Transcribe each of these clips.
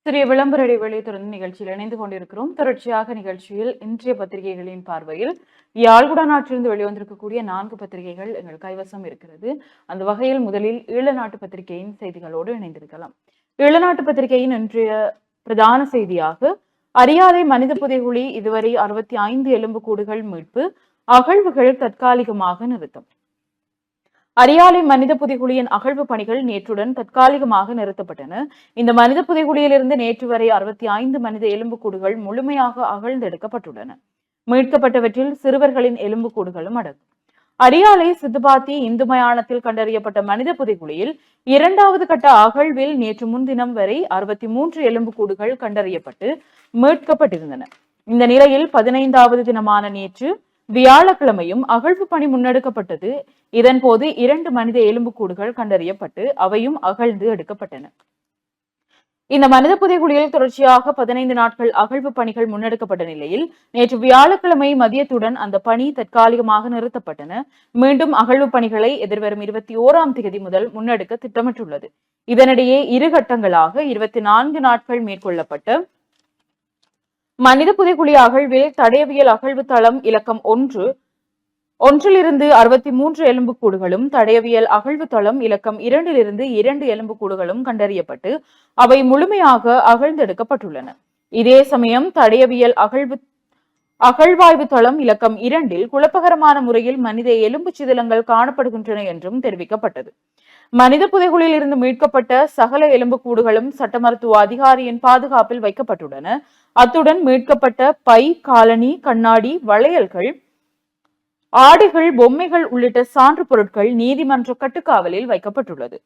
சிறிய விளம்பர இடைவெளி தொடர்ந்து நிகழ்ச்சியில் இணைந்து கொண்டிருக்கிறோம். தொடர்ச்சியாக நிகழ்ச்சியில் இன்றைய பத்திரிகைகளின் பார்வையில் யாழ்குடாநாட்டிலிருந்து வெளிவந்திருக்கக்கூடிய 4 பத்திரிகைகள் எங்கள் கைவசம் இருக்கிறது. அந்த வகையில் முதலில் ஈழநாட்டு பத்திரிகையின் செய்திகளோடு இணைந்திருக்கலாம். ஈழநாட்டு பத்திரிகையின் இன்றைய பிரதான செய்தியாக அரியாலை மனித புதைகுழி இதுவரை 65 எலும்புக்கூடுகள் மீட்பு, அகழ்வுகள் தற்காலிகமாக நிறுத்தம். அரியாலை மனித புதைகுழியின் அகழ்வு பணிகள் நேற்றுடன் தற்காலிகமாக நிறுத்தப்பட்டன. இந்த மனித புதைகுழியிலிருந்து நேற்று வரை 65 மனித எலும்புக்கூடுகள் முழுமையாக அகழ்ந்தெடுக்கப்பட்டுள்ளன. மீட்கப்பட்டவற்றில் சிறுவர்களின் எலும்புக்கூடுகளும் அடங்கும். அரியாலை சித்துபாத்தி இந்து மயானத்தில் கண்டறியப்பட்ட மனித புதைகுழியில் 2வது கட்ட அகழ்வில் நேற்று முன்தினம் வரை 63 எலும்புக்கூடுகள் கண்டறியப்பட்டு மீட்கப்பட்டிருந்தன. இந்த நிலையில் 15வது தினமான நேற்று வியாழக்கிழமையும் அகழ்வு பணி முன்னெடுக்கப்பட்டது. இதன் போது 2 மனித எலும்புக்கூடுகள் கண்டறியப்பட்டு அவையும் அகழ்ந்து எடுக்கப்பட்டன. இந்த மனித புதைகுழியில் தொடர்ச்சியாக 15 நாட்கள் அகழ்வு பணிகள் முன்னெடுக்கப்பட்ட நிலையில் நேற்று வியாழக்கிழமை மதியத்துடன் அந்த பணி தற்காலிகமாக நிறுத்தப்பட்டன. மீண்டும் அகழ்வு பணிகளை எதிர்வரும் 21ஆம் தேதி முதல் முன்னெடுக்க திட்டமிட்டுள்ளது. இதனிடையே 2 கட்டங்களாக 24 நாட்கள் மேற்கொள்ளப்பட்ட மனித புதைகுழி அகழ்வில் தடயவியல் அகழ்வு தளம் இலக்கம் 1 63 எலும்புக்கூடுகளும், தடயவியல் அகழ்வு தளம் இலக்கம் 2 2 எலும்புக்கூடுகளும் கண்டறியப்பட்டு அவை முழுமையாக அகழ்ந்தெடுக்கப்பட்டுள்ளன. இதே சமயம் தடயவியல் அகழ்வாய்வு தளம் இலக்கம் 2 குழப்பகரமான முறையில் மனித எலும்பு சிதிலங்கள் காணப்படுகின்றன என்றும் தெரிவிக்கப்பட்டது. மனித புதைகுழியில் இருந்து மீட்கப்பட்ட சகல எலும்புக்கூடுகளும் சட்ட மருத்துவ அதிகாரியின் பாதுகாப்பில் வைக்கப்பட்டுள்ளன. அத்துடன் மீட்கப்பட்ட பை, காலணி, கண்ணாடி, வளையல்கள், ஆடைகள், பொம்மைகள் உள்ளிட்ட சான்று பொருட்கள் நீதிமன்ற கட்டுக்காவலில் வைக்கப்பட்டுள்ளது.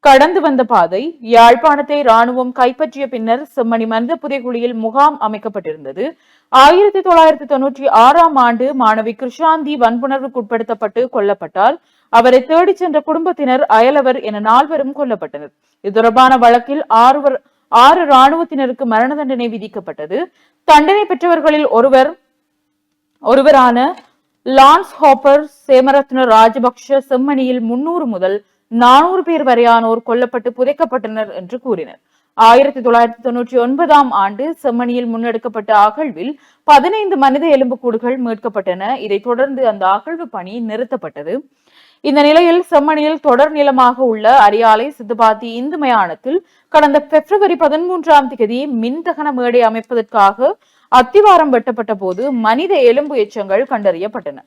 கடந்து வந்த பாதை யாழ்ப்பாணத்தை இராணுவம் கைப்பற்றிய பின்னர் செம்மணி மனித புதைகுழியில் முகாம் அமைக்கப்பட்டிருந்தது. 1996ஆம் ஆண்டு மாணவி கிருஷாந்தி வன்புணர்வுக்குட்படுத்தப்பட்டு கொல்லப்பட்டார். அவரை தேடிச் சென்ற குடும்பத்தினர், அயலவர் என 4 கொல்லப்பட்டனர். இது தொடர்பான வழக்கில் 6 இராணுவத்தினருக்கு மரண தண்டனை விதிக்கப்பட்டது. தண்டனை பெற்றவர்களில் ஒருவரான லான்ஸ் ஹாப்பர் சேமரத்ன ராஜபக்ஷ செம்மணியில் 300 முதல் 400 பேர் வரையானோர் கொல்லப்பட்டு புதைக்கப்பட்டனர் என்று கூறினர். 1999ஆம் ஆண்டு செம்மணியில் முன்னெடுக்கப்பட்ட அகழ்வில் 15 மனித எலும்புக்கூடுகள் மீட்கப்பட்டன. இதைத் தொடர்ந்து அந்த அகழ்வு பணி நிறுத்தப்பட்டது. இந்த நிலையில் செம்மணியில் தொடர் நிலமாக உள்ள அரியாலை சித்துபாத்தி இந்து மயானத்தில் கடந்த பிப்ரவரி 13ஆம் தேதி மின்தகன மேடை அமைப்பதற்காக அத்திவாரம் வெட்டப்பட்ட போது மனித எலும்பு எச்சங்கள் கண்டறியப்பட்டன.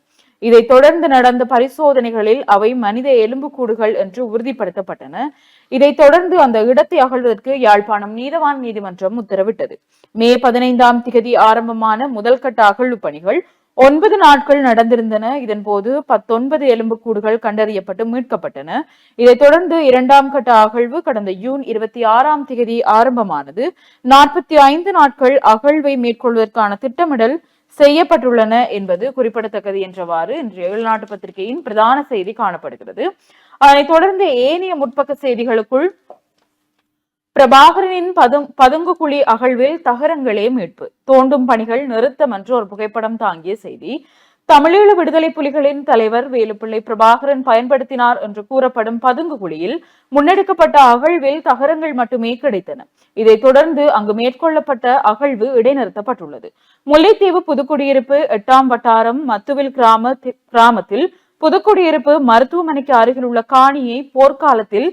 இதைத் தொடர்ந்து நடந்த பரிசோதனைகளில் அவை மனித எலும்புக்கூடுகள் என்று உறுதிப்படுத்தப்பட்டன. இதைத் தொடர்ந்து அந்த இடத்தை அகழ்வதற்கு யாழ்ப்பாணம் நீதவான் நீதிமன்றம் உத்தரவிட்டது. மே 15ஆம் தேதி ஆரம்பமான முதல் கட்ட அகழ்வு பணிகள் 9 நாட்கள் நடந்திருந்தன. இதன்போது 19 எலும்புக்கூடுகள் கண்டறியப்பட்டு மீட்கப்பட்டன. இதைத் தொடர்ந்து 2ஆம் கட்ட அகழ்வு கடந்த ஜூன் 26ஆம் தேதி ஆரம்பமானது. 45 நாட்கள் அகழ்வை மேற்கொள்வதற்கான திட்டமிடல் செய்யப்பட்டுள்ளன என்பது குறிப்பிடத்தக்கது என்றவாறு இன்றைய ஈழநாட்டு பத்திரிகையின் பிரதான செய்தி காணப்படுகிறது. அதனைத் தொடர்ந்து ஏனைய முற்பக்க செய்திகளுக்குள் பிரபாகரனின் பதுங்குகுழி அகழ்வில் தகரங்களே மீட்பு, தோண்டும் பணிகள் நிறுத்தம் என்று ஒரு புகைப்படம் தாங்கிய செய்தி. தமிழீழ விடுதலை புலிகளின் தலைவர் வேலுப்பிள்ளை பிரபாகரன் பயன்படுத்தினார் என்று கூறப்படும் பதுங்குகுழியில் முன்னெடுக்கப்பட்ட அகழ்வில் தகரங்கள் மட்டுமே கிடைத்தன. இதைத் தொடர்ந்து அங்கு மேற்கொள்ளப்பட்ட அகழ்வு இடைநிறுத்தப்பட்டுள்ளது. முல்லைத்தீவு புதுக்குடியிருப்பு 8ஆம் வட்டாரம் மத்துவில் கிராமத்தில் புதுக்குடியிருப்பு மருத்துவமனைக்கு அருகில் உள்ள காணியை போர்க்காலத்தில்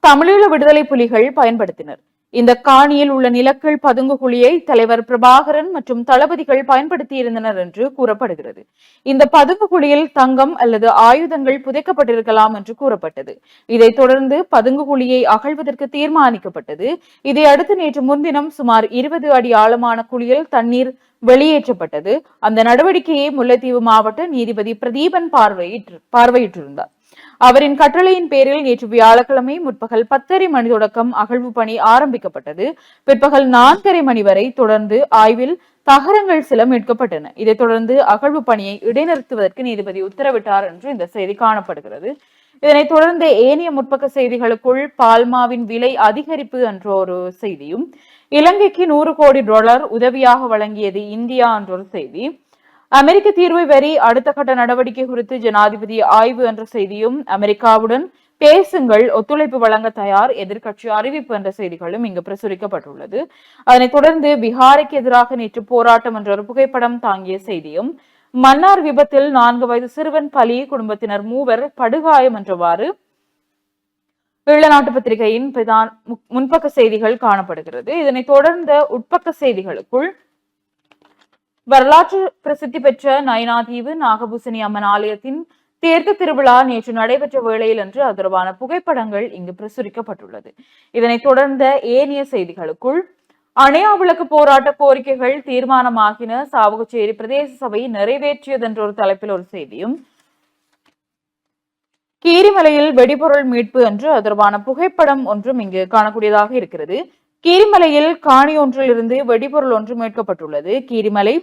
தமிழீழ விடுதலை புலிகள் பயன்படுத்தினர். இந்த காணியில் உள்ள நிலக்கீழ் பதுங்குகுழியை தலைவர் பிரபாகரன் மற்றும் தளபதிகள் பயன்படுத்தியிருந்தனர் என்று கூறப்படுகிறது. இந்த பதுங்குகுழியில் தங்கம் அல்லது ஆயுதங்கள் புதைக்கப்பட்டிருக்கலாம் என்று கூறப்பட்டது. இதைத் தொடர்ந்து பதுங்குகுழியை அகழ்வதற்கு தீர்மானிக்கப்பட்டது. இதை அடுத்து நேற்று முன்தினம் சுமார் 20 அடி ஆழமான குழியில் தண்ணீர் வெளியேற்றப்பட்டது. அந்த நடவடிக்கையை முல்லைத்தீவு மாவட்ட நீதிபதி பிரதீபன் பார்வையிட்டிருந்தார். அவரின் கட்டளையின் பேரில் நேற்று வியாழக்கிழமை முற்பகல் 10:30 மணி தொடக்கம் அகழ்வு பணி ஆரம்பிக்கப்பட்டது. பிற்பகல் 4:30 மணி வரை தொடர்ந்து ஆய்வில் தகரங்கள் சில மீட்கப்பட்டன. இதைத் தொடர்ந்து அகழ்வு பணியை இடைநிறுத்துவதற்கு நீதிபதி உத்தரவிட்டார் என்று இந்த செய்தி காணப்படுகிறது. இதனைத் தொடர்ந்து ஏனைய முற்பக்க செய்திகளுக்குள் பால்மாவின் விலை அதிகரிப்பு என்ற ஒரு செய்தியும், இலங்கைக்கு $100 கோடி உதவியாக வழங்கியது இந்தியா என்ற ஒரு செய்தி, அமெரிக்க தீர்வை வரி அடுத்த கட்ட நடவடிக்கை குறித்து ஜனாதிபதி ஆய்வு என்ற செய்தியும், அமெரிக்காவுடன் பேசுங்கள், ஒத்துழைப்பு வழங்க தயார், எதிர்க்கட்சி அறிவிப்பு என்ற செய்திகளும் இங்கு பிரசுரிக்கப்பட்டுள்ளது. அதனைத் தொடர்ந்து பீகாருக்கு எதிராக நேற்று போராட்டம் என்ற ஒரு புகைப்படம் தாங்கிய செய்தியும், மன்னார் விபத்தில் 4 வயது சிறுவன் பலி, குடும்பத்தினர் 3 படுகாயம் என்றவாறு ஈழநாட்டு பத்திரிகையின் முன்பக்க செய்திகள் காணப்படுகிறது. இதனைத் தொடர்ந்த உட்பக்க செய்திகளுக்குள் வரலாற்று பிரசித்தி பெற்ற நயினாதீவு நாகபூசணி அம்மன் ஆலயத்தின் தேர்ந்த திருவிழா நேற்று நடைபெற்ற வேளையில் என்று அது தொடர்பான புகைப்படங்கள் இங்கு பிரசுரிக்கப்பட்டுள்ளது. இதனைத் தொடர்ந்த ஏனைய செய்திகளுக்குள் அணையா விளக்கு போராட்ட கோரிக்கைகள் தீர்மானமாகின, சாவகச்சேரி பிரதேச சபை நிறைவேற்றியது என்ற ஒரு தலைப்பில் ஒரு செய்தியும், கீரிமலையில் வெடிபொருள் மீட்பு என்று அது தொடர்பான புகைப்படம் ஒன்றும் இங்கு காணக்கூடியதாக இருக்கிறது. கீரிமலையில் காணி ஒன்றில் இருந்து வெடிபொருள் ஒன்று மீட்கப்பட்டுள்ளது. கீரிமலை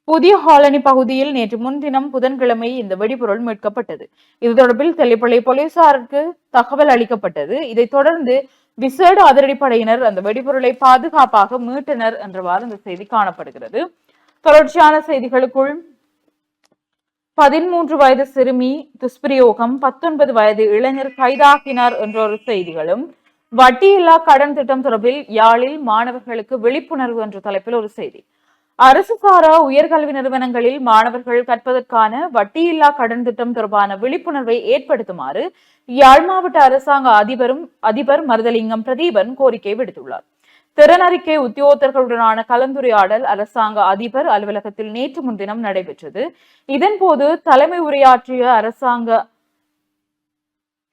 புதிய ஹாலனி பகுதியில் நேற்று முன்தினம் புதன்கிழமை இந்த வெடிபொருள் மீட்கப்பட்டது. இது தொடர்பில் தெல்லிப்பள்ளி போலீசாருக்கு தகவல் அளிக்கப்பட்டது. இதைத் தொடர்ந்து விசேட அதிரடிப்படையினர் அந்த வெடிபொருளை பாதுகாப்பாக மீட்டனர் என்றவாறு இந்த செய்தி காணப்படுகிறது. தொடர்ச்சியான செய்திகளுக்குள் 13 வயது சிறுமி துஷ்பிரயோகம், 19 வயது இளைஞர் கைதாகினார் என்ற ஒரு செய்திகளும், வட்டியில்லா கடன் திட்டம் தொடர்பில் யாழில் மாணவர்களுக்கு விழிப்புணர்வு என்ற தலைப்பில் ஒரு செய்தி. அரசு சாரா உயர்கல்வி நிறுவனங்களில் மாணவர்கள் கற்பதற்கான வட்டியில்லா கடன் திட்டம் தொடர்பான விழிப்புணர்வை ஏற்படுத்துமாறு யாழ் மாவட்ட அரசாங்க அதிபர் மருதலிங்கம் பிரதீபன் கோரிக்கை விடுத்துள்ளார். திறனறிக்கை உத்தியோகத்தர்களுடனான கலந்துரையாடல் அரசாங்க அதிபர் அலுவலகத்தில் நேற்று முன்தினம் நடைபெற்றது. இதன்போது தலைமை உரையாற்றிய அரசாங்க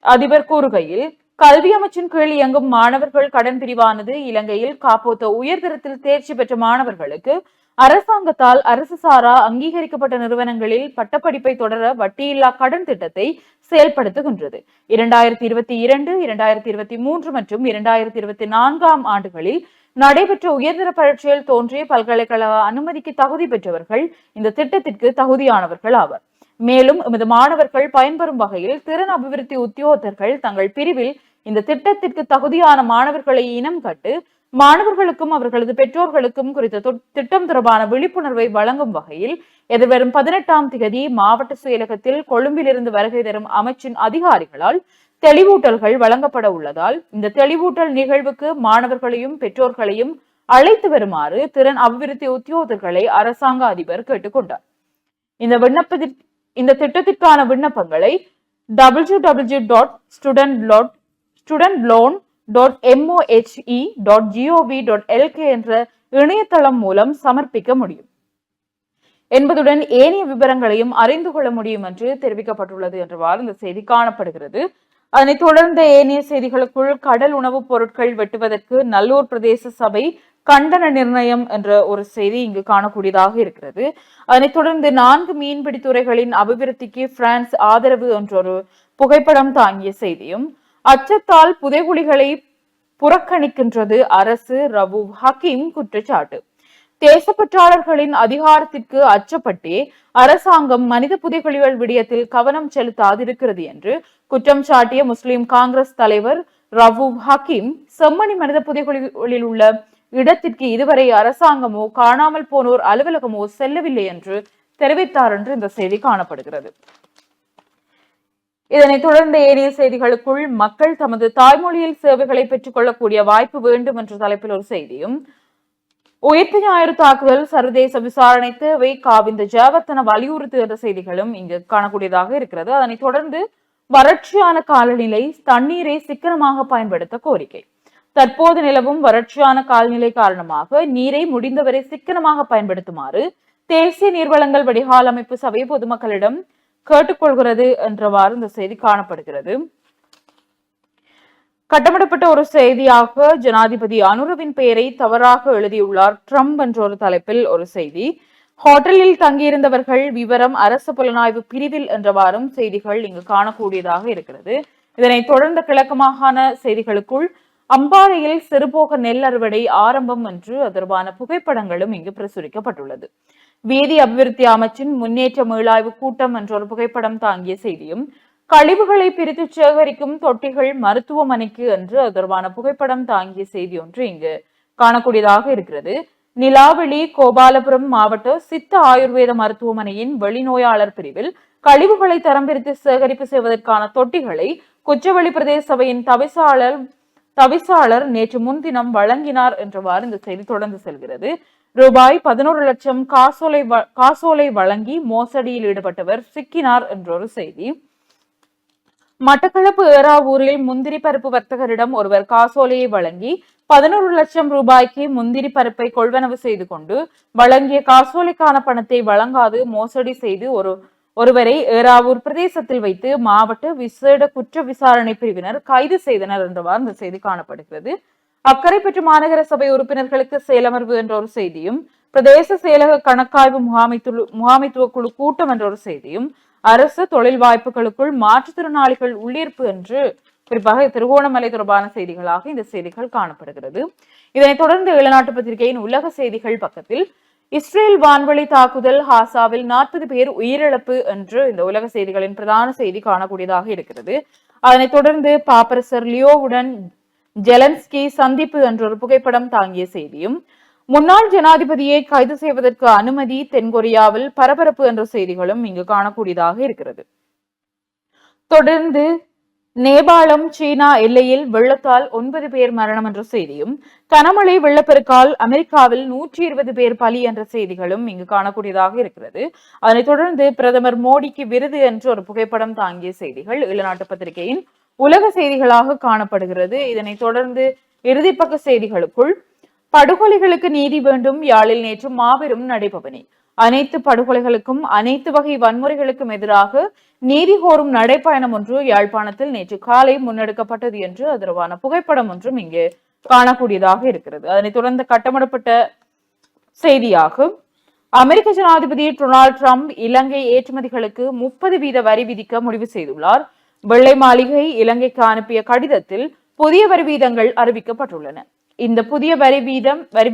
அதிபர் கூறுகையில், கல்வி அமைச்சின் கீழ் இயங்கும் மாணவர்கள் கடன் பிரிவானது இலங்கையில் காப்போத்த உயர்தரத்தில் தேர்ச்சி பெற்ற மாணவர்களுக்கு அரசாங்கத்தால் அரசு சாரா அங்கீகரிக்கப்பட்ட நிறுவனங்களில் பட்டப்படிப்பை தொடர வட்டியில்லா கடன் திட்டத்தை செயல்படுத்துகின்றது. 2022, 2023 மற்றும் 2024 ஆண்டுகளில் நடைபெற்ற உயர்தர பரீட்சையில் தோன்றிய பல்கலைக்கழக அனுமதிக்கு தகுதி பெற்றவர்கள் இந்த திட்டத்திற்கு தகுதியானவர்கள் ஆவர். மேலும் எமது மாணவர்கள் பயன்பெறும் வகையில் திறன் அபிவிருத்தி உத்தியோகத்தர்கள் தங்கள் பிரிவில் இந்த திட்டத்திற்கு தகுதியான மாணவர்களை இனம் கட்டு மாணவர்களுக்கும் அவர்களது பெற்றோர்களுக்கும் குறித்த திட்டம் தொடர்பான விழிப்புணர்வை வழங்கும் வகையில் எதிர்வரும் 18ஆம் திகதி மாவட்ட செயலகத்தில் கொழும்பிலிருந்து வருகை தரும் அமைச்சின் அதிகாரிகளால் தெளிவூட்டல்கள் வழங்கப்பட உள்ளதால் இந்த தெளிவூட்டல் நிகழ்வுக்கு மாணவர்களையும் பெற்றோர்களையும் அழைத்து வருமாறு திறன் அபிவிருத்தி உத்தியோகத்தர்களை அரசாங்க அதிபர் கேட்டுக்கொண்டார். இந்த திட்டத்திற்கான விண்ணப்பங்களை www.studentloan.mohe.gov.lk என்ற இணையதளம் மூலம் சமர்ப்பிக்க முடியும் என்பதுடன் ஏனைய விவரங்களையும் அறிந்து கொள்ள முடியும் என்று தெரிவிக்கப்பட்டுள்ளது என்றவாறு இந்த செய்தி காணப்படுகிறது. அதனைத் தொடர்ந்த ஏனைய செய்திகளுக்குள் கடல் உணவுப் பொருட்கள் வெட்டுவதற்கு நல்லூர் பிரதேச சபை கண்டன நிர்ணயம் என்ற ஒரு செய்தி இங்கு காணக்கூடியதாக இருக்கிறது. அதனைத் தொடர்ந்து 4 மீன்பிடி துறைகளின் அபிவிருத்திக்கு பிரான்ஸ் ஆதரவு என்ற ஒரு புகைப்படம் தாங்கிய செய்தியும், அச்சத்தால் புதைகுழிகளை புறக்கணிக்கின்றது அரசு, ரவூப் ஹக்கீம் குற்றச்சாட்டு. தேசப்பற்றாளர்களின் அதிகாரத்திற்கு அச்சப்பட்டே அரசாங்கம் மனித புதைகுழிகள் விடயத்தில் கவனம் செலுத்தாதிருக்கிறது என்று குற்றம் சாட்டிய முஸ்லிம் காங்கிரஸ் தலைவர் ரவூப் ஹக்கீம், செம்மணி மனித புதைகுழிகளில் உள்ள இடத்திற்கு இதுவரை அரசாங்கமோ காணாமல் போனோர் அலுவலகமோ செல்லவில்லை என்று தெரிவித்தார் என்று இந்த செய்தி காணப்படுகிறது. இதனைத் தொடர்ந்த ஏனைய செய்திகளுக்குள் மக்கள் தமது தாய்மொழியில் சேவைகளை பெற்றுக் கொள்ளக்கூடிய வாய்ப்பு வேண்டும் என்ற தலைப்பில் ஒரு செய்தியும், உயிர்த்த ஞாயிறு தாக்குதல் சர்வதேச விசாரணை தேவை, காவிந்த ஜெயவர்தன வலியுறுத்து என்ற செய்திகளும் இங்கு காணக்கூடியதாக இருக்கிறது. அதனைத் தொடர்ந்து வறட்சியான காலநிலை, தண்ணீரை சிக்கனமாக பயன்படுத்த கோரிக்கை. தற்போது நிலவும் வறட்சியான காலநிலை காரணமாக நீரை முடிந்தவரை சிக்கனமாக பயன்படுத்துமாறு தேசிய நீர்வளங்கள் வடிகால் அமைப்பு சபை பொதுமக்களிடம் கேட்டுக்கொள்கிறது என்றவாறு இந்த செய்தி காணப்படுகிறது. கட்டமிடப்பட்ட ஒரு செய்தியாக ஜனாதிபதி அனுரவின் பெயரை தவறாக எழுதியுள்ளார் ட்ரம்ப் என்ற ஒரு தலைப்பில் ஒரு செய்தி. ஹோட்டலில் தங்கியிருந்தவர்கள் விவரம் அரசு புலனாய்வு பிரிவில் என்றவாறும் செய்திகள் இங்கு காணக்கூடியதாக இருக்கிறது. இதனைத் தொடர்ந்த கிழக்கு மாகாண செய்திகளுக்குள் அம்பாறையில் சிறுபோக நெல் அறுவடை ஆரம்பம் என்று தொடர்பான புகைப்படங்களும் இங்கு பிரசுரிக்கப்பட்டுள்ளது. வீதி அபிவிருத்தி அமைச்சின் முன்னேற்ற மீளாய்வு கூட்டம் என்ற ஒரு புகைப்படம் தாங்கிய செய்தியும், கழிவுகளை பிரித்து சேகரிக்கும் தொட்டிகள் மருத்துவமனைக்கு என்று தொடர்பான புகைப்படம் தாங்கிய செய்தி ஒன்று இங்கு காணக்கூடியதாக இருக்கிறது. நிலாவெளி கோபாலபுரம் மாவட்ட சித்த ஆயுர்வேத மருத்துவமனையின் வெளிநோயாளர் பிரிவில் கழிவுகளை தரம் பிரித்து சேகரிப்பு செய்வதற்கான தொட்டிகளை குச்சவெளி பிரதேச சபையின் தவிசாளர் நேற்று முன்தினம் வழங்கினார் என்றவாறு இந்த செய்தி தொடர்ந்து செல்கிறது. ரூபாய் 11 லட்சம் காசோலை வழங்கி மோசடியில் ஈடுபட்டவர் சிக்கினார் என்றொரு செய்தி. மட்டக்களப்பு ஏறாவூரில் முந்திரி பருப்பு வர்த்தகரிடம் ஒருவர் காசோலையை வழங்கி 11 லட்சம் ரூபாய்க்கு முந்திரி பருப்பை கொள்வனவு செய்து கொண்டு வழங்கிய காசோலைக்கான பணத்தை வழங்காது மோசடி செய்து ஒருவரை ஏறாவூர் பிரதேசத்தில் வைத்து மாவட்ட விசேட குற்ற விசாரணை பிரிவினர் கைது செய்தனர் என்றவாறு இந்த செய்தி காணப்படுகிறது. அக்கரைப்பற்று மாநகர சபை உறுப்பினர்களுக்கு செயலமர்வு என்ற ஒரு செய்தியும், பிரதேச செயலக கணக்காய்வு முகாமைத்துவ குழு கூட்டம் என்ற ஒரு செய்தியும், அரசு தொழில் வாய்ப்புகளுக்குள் மாற்றுத்திறனாளிகள் உள்ளீர்ப்பு என்று குறிப்பாக திருகோணமலை தொடர்பான செய்திகளாக இந்த செய்திகள் காணப்படுகிறது. இதனைத் தொடர்ந்து ஈழநாட்டு பத்திரிகையின் உலக செய்திகள் பக்கத்தில் இஸ்ரேல் வான்வழி தாக்குதல், ஹாசாவில் 40 பேர் உயிரிழப்பு என்று இந்த உலக செய்திகளின் பிரதான செய்தி காணக்கூடியதாக இருக்கிறது. அதனைத் தொடர்ந்து பாப்பரசர் லியோவுடன் ஜெலன்ஸ்கி சந்திப்பு என்ற ஒரு புகைப்படம் தாங்கிய செய்தியும், முன்னாள் ஜனாதிபதியை கைது செய்வதற்கு அனுமதி, தென்கொரியாவில் பரபரப்பு என்ற செய்திகளும் இங்கு காணக்கூடியதாக இருக்கிறது. தொடர்ந்து நேபாளம் சீனா எல்லையில் வெள்ளத்தால் 9 பேர் மரணம் என்ற செய்தியும், கனமழை வெள்ளப்பெருக்கால் அமெரிக்காவில் 120 பேர் பலி என்ற செய்திகளும் இங்கு காணக்கூடியதாக இருக்கிறது. அதனைத் தொடர்ந்து பிரதமர் மோடிக்கு விருது என்று ஒரு புகைப்படம் தாங்கிய செய்திகள் ஈழநாட்டு பத்திரிகையின் உலக செய்திகளாக காணப்படுகிறது. இதனைத் தொடர்ந்து இறுதிப்பக்க செய்திகளுக்குள் படுகொலைகளுக்கு நீதி வேண்டும், யாழில் நேற்று மாபெரும் நடைபவனி, அனைத்து படுகொலைகளுக்கும் அனைத்து வகை வன்முறைகளுக்கும் எதிராக நீதி கோரும் நடைப்பயணம் ஒன்று யாழ்ப்பாணத்தில் நேற்று காலை முன்னெடுக்கப்பட்டது என்று அதற்கான புகைப்படம் ஒன்றும் இங்கே காணக்கூடியதாக இருக்கிறது. அதனைத் தொடர்ந்து கட்டமிடப்பட்ட செய்தியாக அமெரிக்க ஜனாதிபதி டொனால்ட் ட்ரம்ப் இலங்கை ஏற்றுமதிகளுக்கு 30% வரி விதிக்க முடிவு செய்துள்ளார். வெள்ளை மாளிகை இலங்கைக்கு அனுப்பிய கடிதத்தில் புதிய வரி வீதங்கள் அறிவிக்கப்பட்டுள்ளன. இந்த புதிய வரி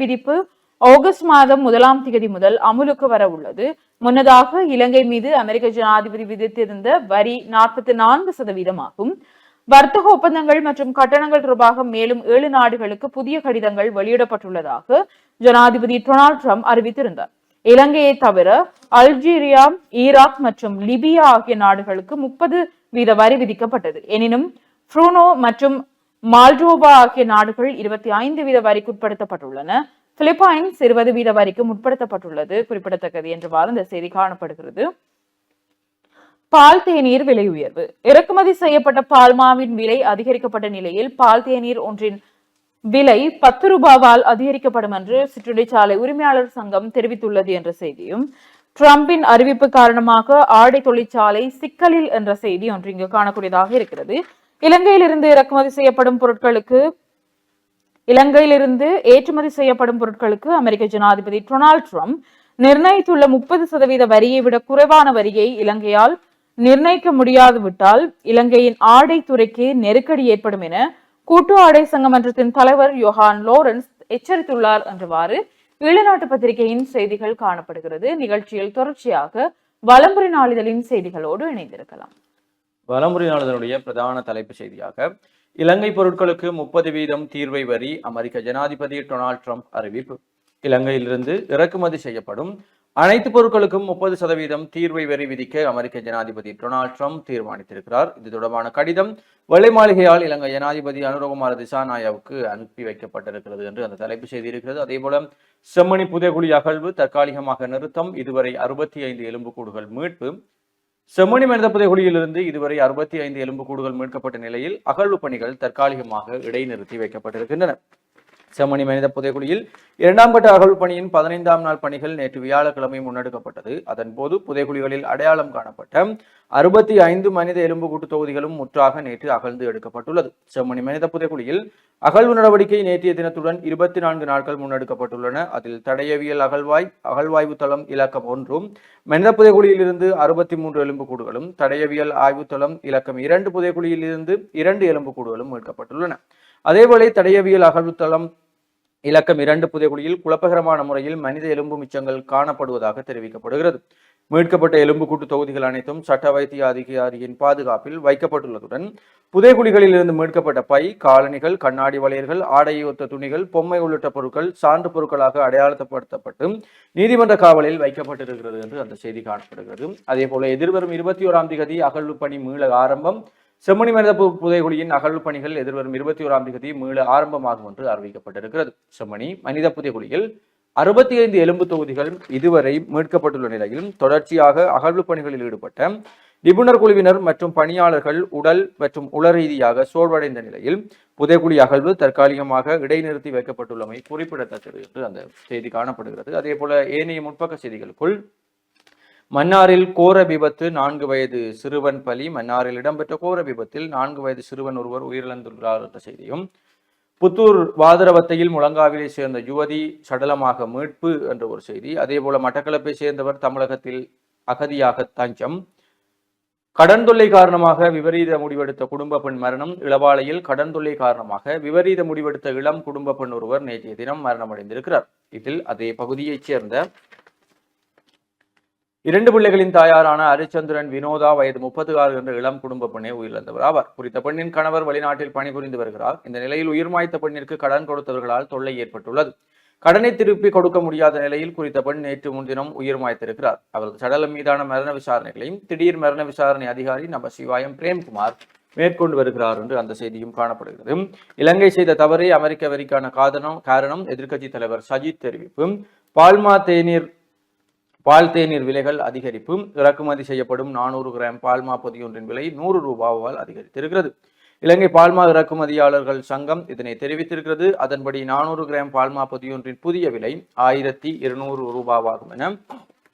விதிப்பு ஆகஸ்ட் மாதம் 1ஆம் தேதி முதல் அமுலுக்கு வர உள்ளது. முன்னதாக இலங்கை மீது அமெரிக்க ஜனாதிபதி விதித்திருந்த வரி 44% ஆகும். வர்த்தக ஒப்பந்தங்கள் மற்றும் கட்டணங்கள் தொடர்பாக மேலும் 7 நாடுகளுக்கு புதிய கடிதங்கள் வெளியிடப்பட்டுள்ளதாக ஜனாதிபதி டொனால்ட் ட்ரம்ப் அறிவித்திருந்தார். இலங்கையை தவிர அல்ஜீரியா, ஈராக் மற்றும் லிபியா ஆகிய நாடுகளுக்கு 30% வரி விதிக்கப்பட்டது. எனினும் புரூனோ மற்றும் மால்டோவா ஆகிய நாடுகள் 25% வரிக்குட்படுத்தப்பட்டுள்ளன. பிலிப்பைன்ஸ் 20% வரிக்கு உட்படுத்தப்பட்டுள்ளது குறிப்பிடத்தக்கது என்றவாறு இந்த செய்தி காணப்படுகிறது. பால் தேநீர் விலை உயர்வு. இறக்குமதி செய்யப்பட்ட பால்மாவின் விலை அதிகரிக்கப்பட்ட நிலையில் பால் தேநீர் ஒன்றின் விலை 10 ரூபாவால் அதிகரிக்கப்படும் என்று சிற்றுண்டிச்சாலை உரிமையாளர் சங்கம் தெரிவித்துள்ளது என்ற செய்தியும், ட்ரம்பின் அறிவிப்பு காரணமாக ஆடை தொழிற்சாலை சிக்கலில் என்ற செய்தி ஒன்று இங்கு காணக்கூடியதாக இருக்கிறது. இலங்கையிலிருந்து ஏற்றுமதி செய்யப்படும் பொருட்களுக்கு அமெரிக்க ஜனாதிபதி டொனால்ட் ட்ரம்ப் நிர்ணயித்துள்ள 30% வரியை விட குறைவான வரியை இலங்கையால் நிர்ணயிக்க முடியாது விட்டால் இலங்கையின் ஆடை துறைக்கு நெருக்கடி ஏற்படும் என கூட்டு ஆடை சங்கமன்றத்தின் தலைவர் யோஹான் லோரன்ஸ் எச்சரித்துள்ளார் என்றவாறு ஈழநாட்டு பத்திரிகையின் செய்திகள் காணப்படுகிறது. நிகழ்ச்சியில் தொடர்ச்சியாக வலம்புரி நாளிதழின் செய்திகளோடு இணைந்திருக்கலாம். வலம்புரி நாளிதழுடைய பிரதான தலைப்பு செய்தியாக இலங்கை பொருட்களுக்கு 30% தீர்வை வரி அமெரிக்க ஜனாதிபதி டொனால்ட் ட்ரம்ப் அறிவிப்பு. இலங்கையிலிருந்து இறக்குமதி செய்யப்படும் அனைத்து பொருட்களுக்கும் 30% தீர்வை வரி விதிக்க அமெரிக்க ஜனாதிபதி டொனால்ட் ட்ரம்ப் தீர்மானித்திருக்கிறார். இது தொடர்பான கடிதம் வெள்ளை மாளிகையால் இலங்கை ஜனாதிபதி அனுரகுமார திசாநாயவுக்கு அனுப்பி வைக்கப்பட்டிருக்கிறது என்று அந்த தலைப்பு செய்தி இருக்கிறது. அதே போல செம்மணி புதைகுழி அகழ்வு தற்காலிகமாக நிறுத்தம், இதுவரை 65 எலும்புக்கூடுகள் மீட்பு. செம்மணி மனித புதைகுழியிலிருந்து இதுவரை 65 எலும்புக்கூடுகள் மீட்கப்பட்ட நிலையில் அகழ்வு பணிகள் தற்காலிகமாக இடைநிறுத்தி வைக்கப்பட்டிருக்கின்றன. செம்மணி மனித புதைகுழியில் 2ஆம் கட்ட அகழ்வு பணியின் 15ஆம் நாள் பணிகள் நேற்று வியாழக்கிழமை முன்னெடுக்கப்பட்டது. அதன் போது புதைகுழிகளில் அடையாளம் காணப்பட்ட 65 மனித எலும்புக்கூட்டு தொகுதிகளும் முற்றாக நேற்று அகழ்ந்து எடுக்கப்பட்டுள்ளது. செம்மணி மனித புதைகுழியில் அகழ்வு நடவடிக்கை நேற்றைய தினத்துடன் 24 நாட்கள் முன்னெடுக்கப்பட்டுள்ளன. அதில் தடயவியல் அகழ்வாய்வு தளம் இலக்கம் 1 மனித புதைகுழியில் இருந்து 63 எலும்புக்கூடுகளும், தடயவியல் ஆய்வு தளம் இலக்கம் 2 புதைகுழியில் இருந்து 2 எலும்புக்கூடுகளும் மீட்கப்பட்டுள்ளன. அதேவேளை தடயவியல் அகழ்வு தளம் இலக்கம் 2 புதைகுழியில் குழப்பகரமான முறையில் மனித எலும்பு மிச்சங்கள் காணப்படுவதாக தெரிவிக்கப்படுகிறது. மீட்கப்பட்ட எலும்புக்கூட்டு தொகுதிகள் அனைத்தும் சட்ட வைத்திய அதிகாரியின் பாதுகாப்பில் வைக்கப்பட்டுள்ளதுடன் புதைகுழிகளில் இருந்து மீட்கப்பட்ட பை, காலணிகள், கண்ணாடி வளையல்கள், ஆடையொத்த துணிகள், பொம்மை உள்ளிட்ட பொருட்கள் சான்று பொருட்களாக அடையாளப்படுத்தப்பட்டு நீதிமன்ற காவலில் வைக்கப்பட்டிருக்கிறது என்று அந்த செய்தி காணப்படுகிறது. அதே போல எதிர்வரும் 21ஆம் தேதி அகழ்வு பணி மீள ஆரம்பம். செம்மணி மனித புதைகுழியின் அகழ்வு பணிகள் எதிர்வரும் 21ஆம் தேதி மீள ஆரம்பமாகும் என்று அறிவிக்கப்பட்டிருக்கிறது. செம்மணி மனித புதைகுழியில் 65 எலும்பு தொகுதிகள் இதுவரை மீட்கப்பட்டுள்ள நிலையில் தொடர்ச்சியாக அகழ்வு பணிகளில் ஈடுபட்ட நிபுணர் குழுவினர் மற்றும் பணியாளர்கள் உடல் மற்றும் உளரீதியாக சோர்வடைந்த நிலையில் புதைகுழி அகழ்வு தற்காலிகமாக இடைநிறுத்தி வைக்கப்பட்டுள்ளமை குறிப்பிடத்தக்கது என்று அந்த செய்தி காணப்படுகிறது. அதே போல ஏனைய முற்பக்க செய்திகளுக்குள் மன்னாரில் கோர விபத்து, 4 வயது சிறுவன் பலி. மன்னாரில் இடம்பெற்ற கோர விபத்தில் 4 வயது சிறுவன் ஒருவர் உயிரிழந்துள்ளார் என்ற செய்தியும், புத்தூர் வாதரவத்தையில் முழங்காவிலை சேர்ந்த யுவதி சடலமாக மீட்பு என்ற ஒரு செய்தி. அதே போல மட்டக்களப்பை சேர்ந்தவர் தமிழகத்தில் அகதியாக தஞ்சம். கடன் தொல்லை காரணமாக விபரீத முடிவெடுத்த குடும்ப பெண் மரணம். இளவாலையில் கடன் தொல்லை காரணமாக விபரீத முடிவெடுத்த இளம் குடும்ப பெண் ஒருவர் நேற்றைய தினம் மரணமடைந்திருக்கிறார். இதில் அதே பகுதியைச் சேர்ந்த 2 பிள்ளைகளின் தாயாரான ஹரிச்சந்திரன் வினோதா வயது 36 என்ற இளம் குடும்ப பெண்ணை உயிரிழந்தவர் ஆவார். குறித்த பெண்ணின் கணவர் வெளிநாட்டில் பணிபுரிந்து வருகிறார். இந்த நிலையில் உயிர் மாய்த்த பெண்ணிற்கு கடன் கொடுத்தவர்களால் தொல்லை ஏற்பட்டுள்ளது. கடனை திருப்பி கொடுக்க முடியாத நிலையில் குறித்த பெண் நேற்று முன்தினம் உயிர் மாய்த்திருக்கிறார். அவரது சடலம் மீதான மரண விசாரணைகளையும் திடீர் மரண விசாரணை அதிகாரி நமசிவாயம் பிரேம்குமார் மேற்கொண்டு வருகிறார் என்று அந்த செய்தியும் காணப்படுகிறது. இலங்கை செய்த தவறே அமெரிக்க வரிக்கான காரணம் எதிர்க்கட்சி தலைவர் சஜித் தெரிவிப்பு. பால் தேநீர் விலைகள் அதிகரிப்பு. இறக்குமதி செய்யப்படும் 400 கிராம் பால்மா பொதியொன்றின் விலை 100 ரூபாவால் அதிகரித்திருக்கிறது. இலங்கை பால்மா இறக்குமதியாளர்கள் சங்கம் இதனை தெரிவித்திருக்கிறது. அதன்படி 400 கிராம் பால்மா பொதியொன்றின் புதிய விலை 1200 ரூபாவாகும் என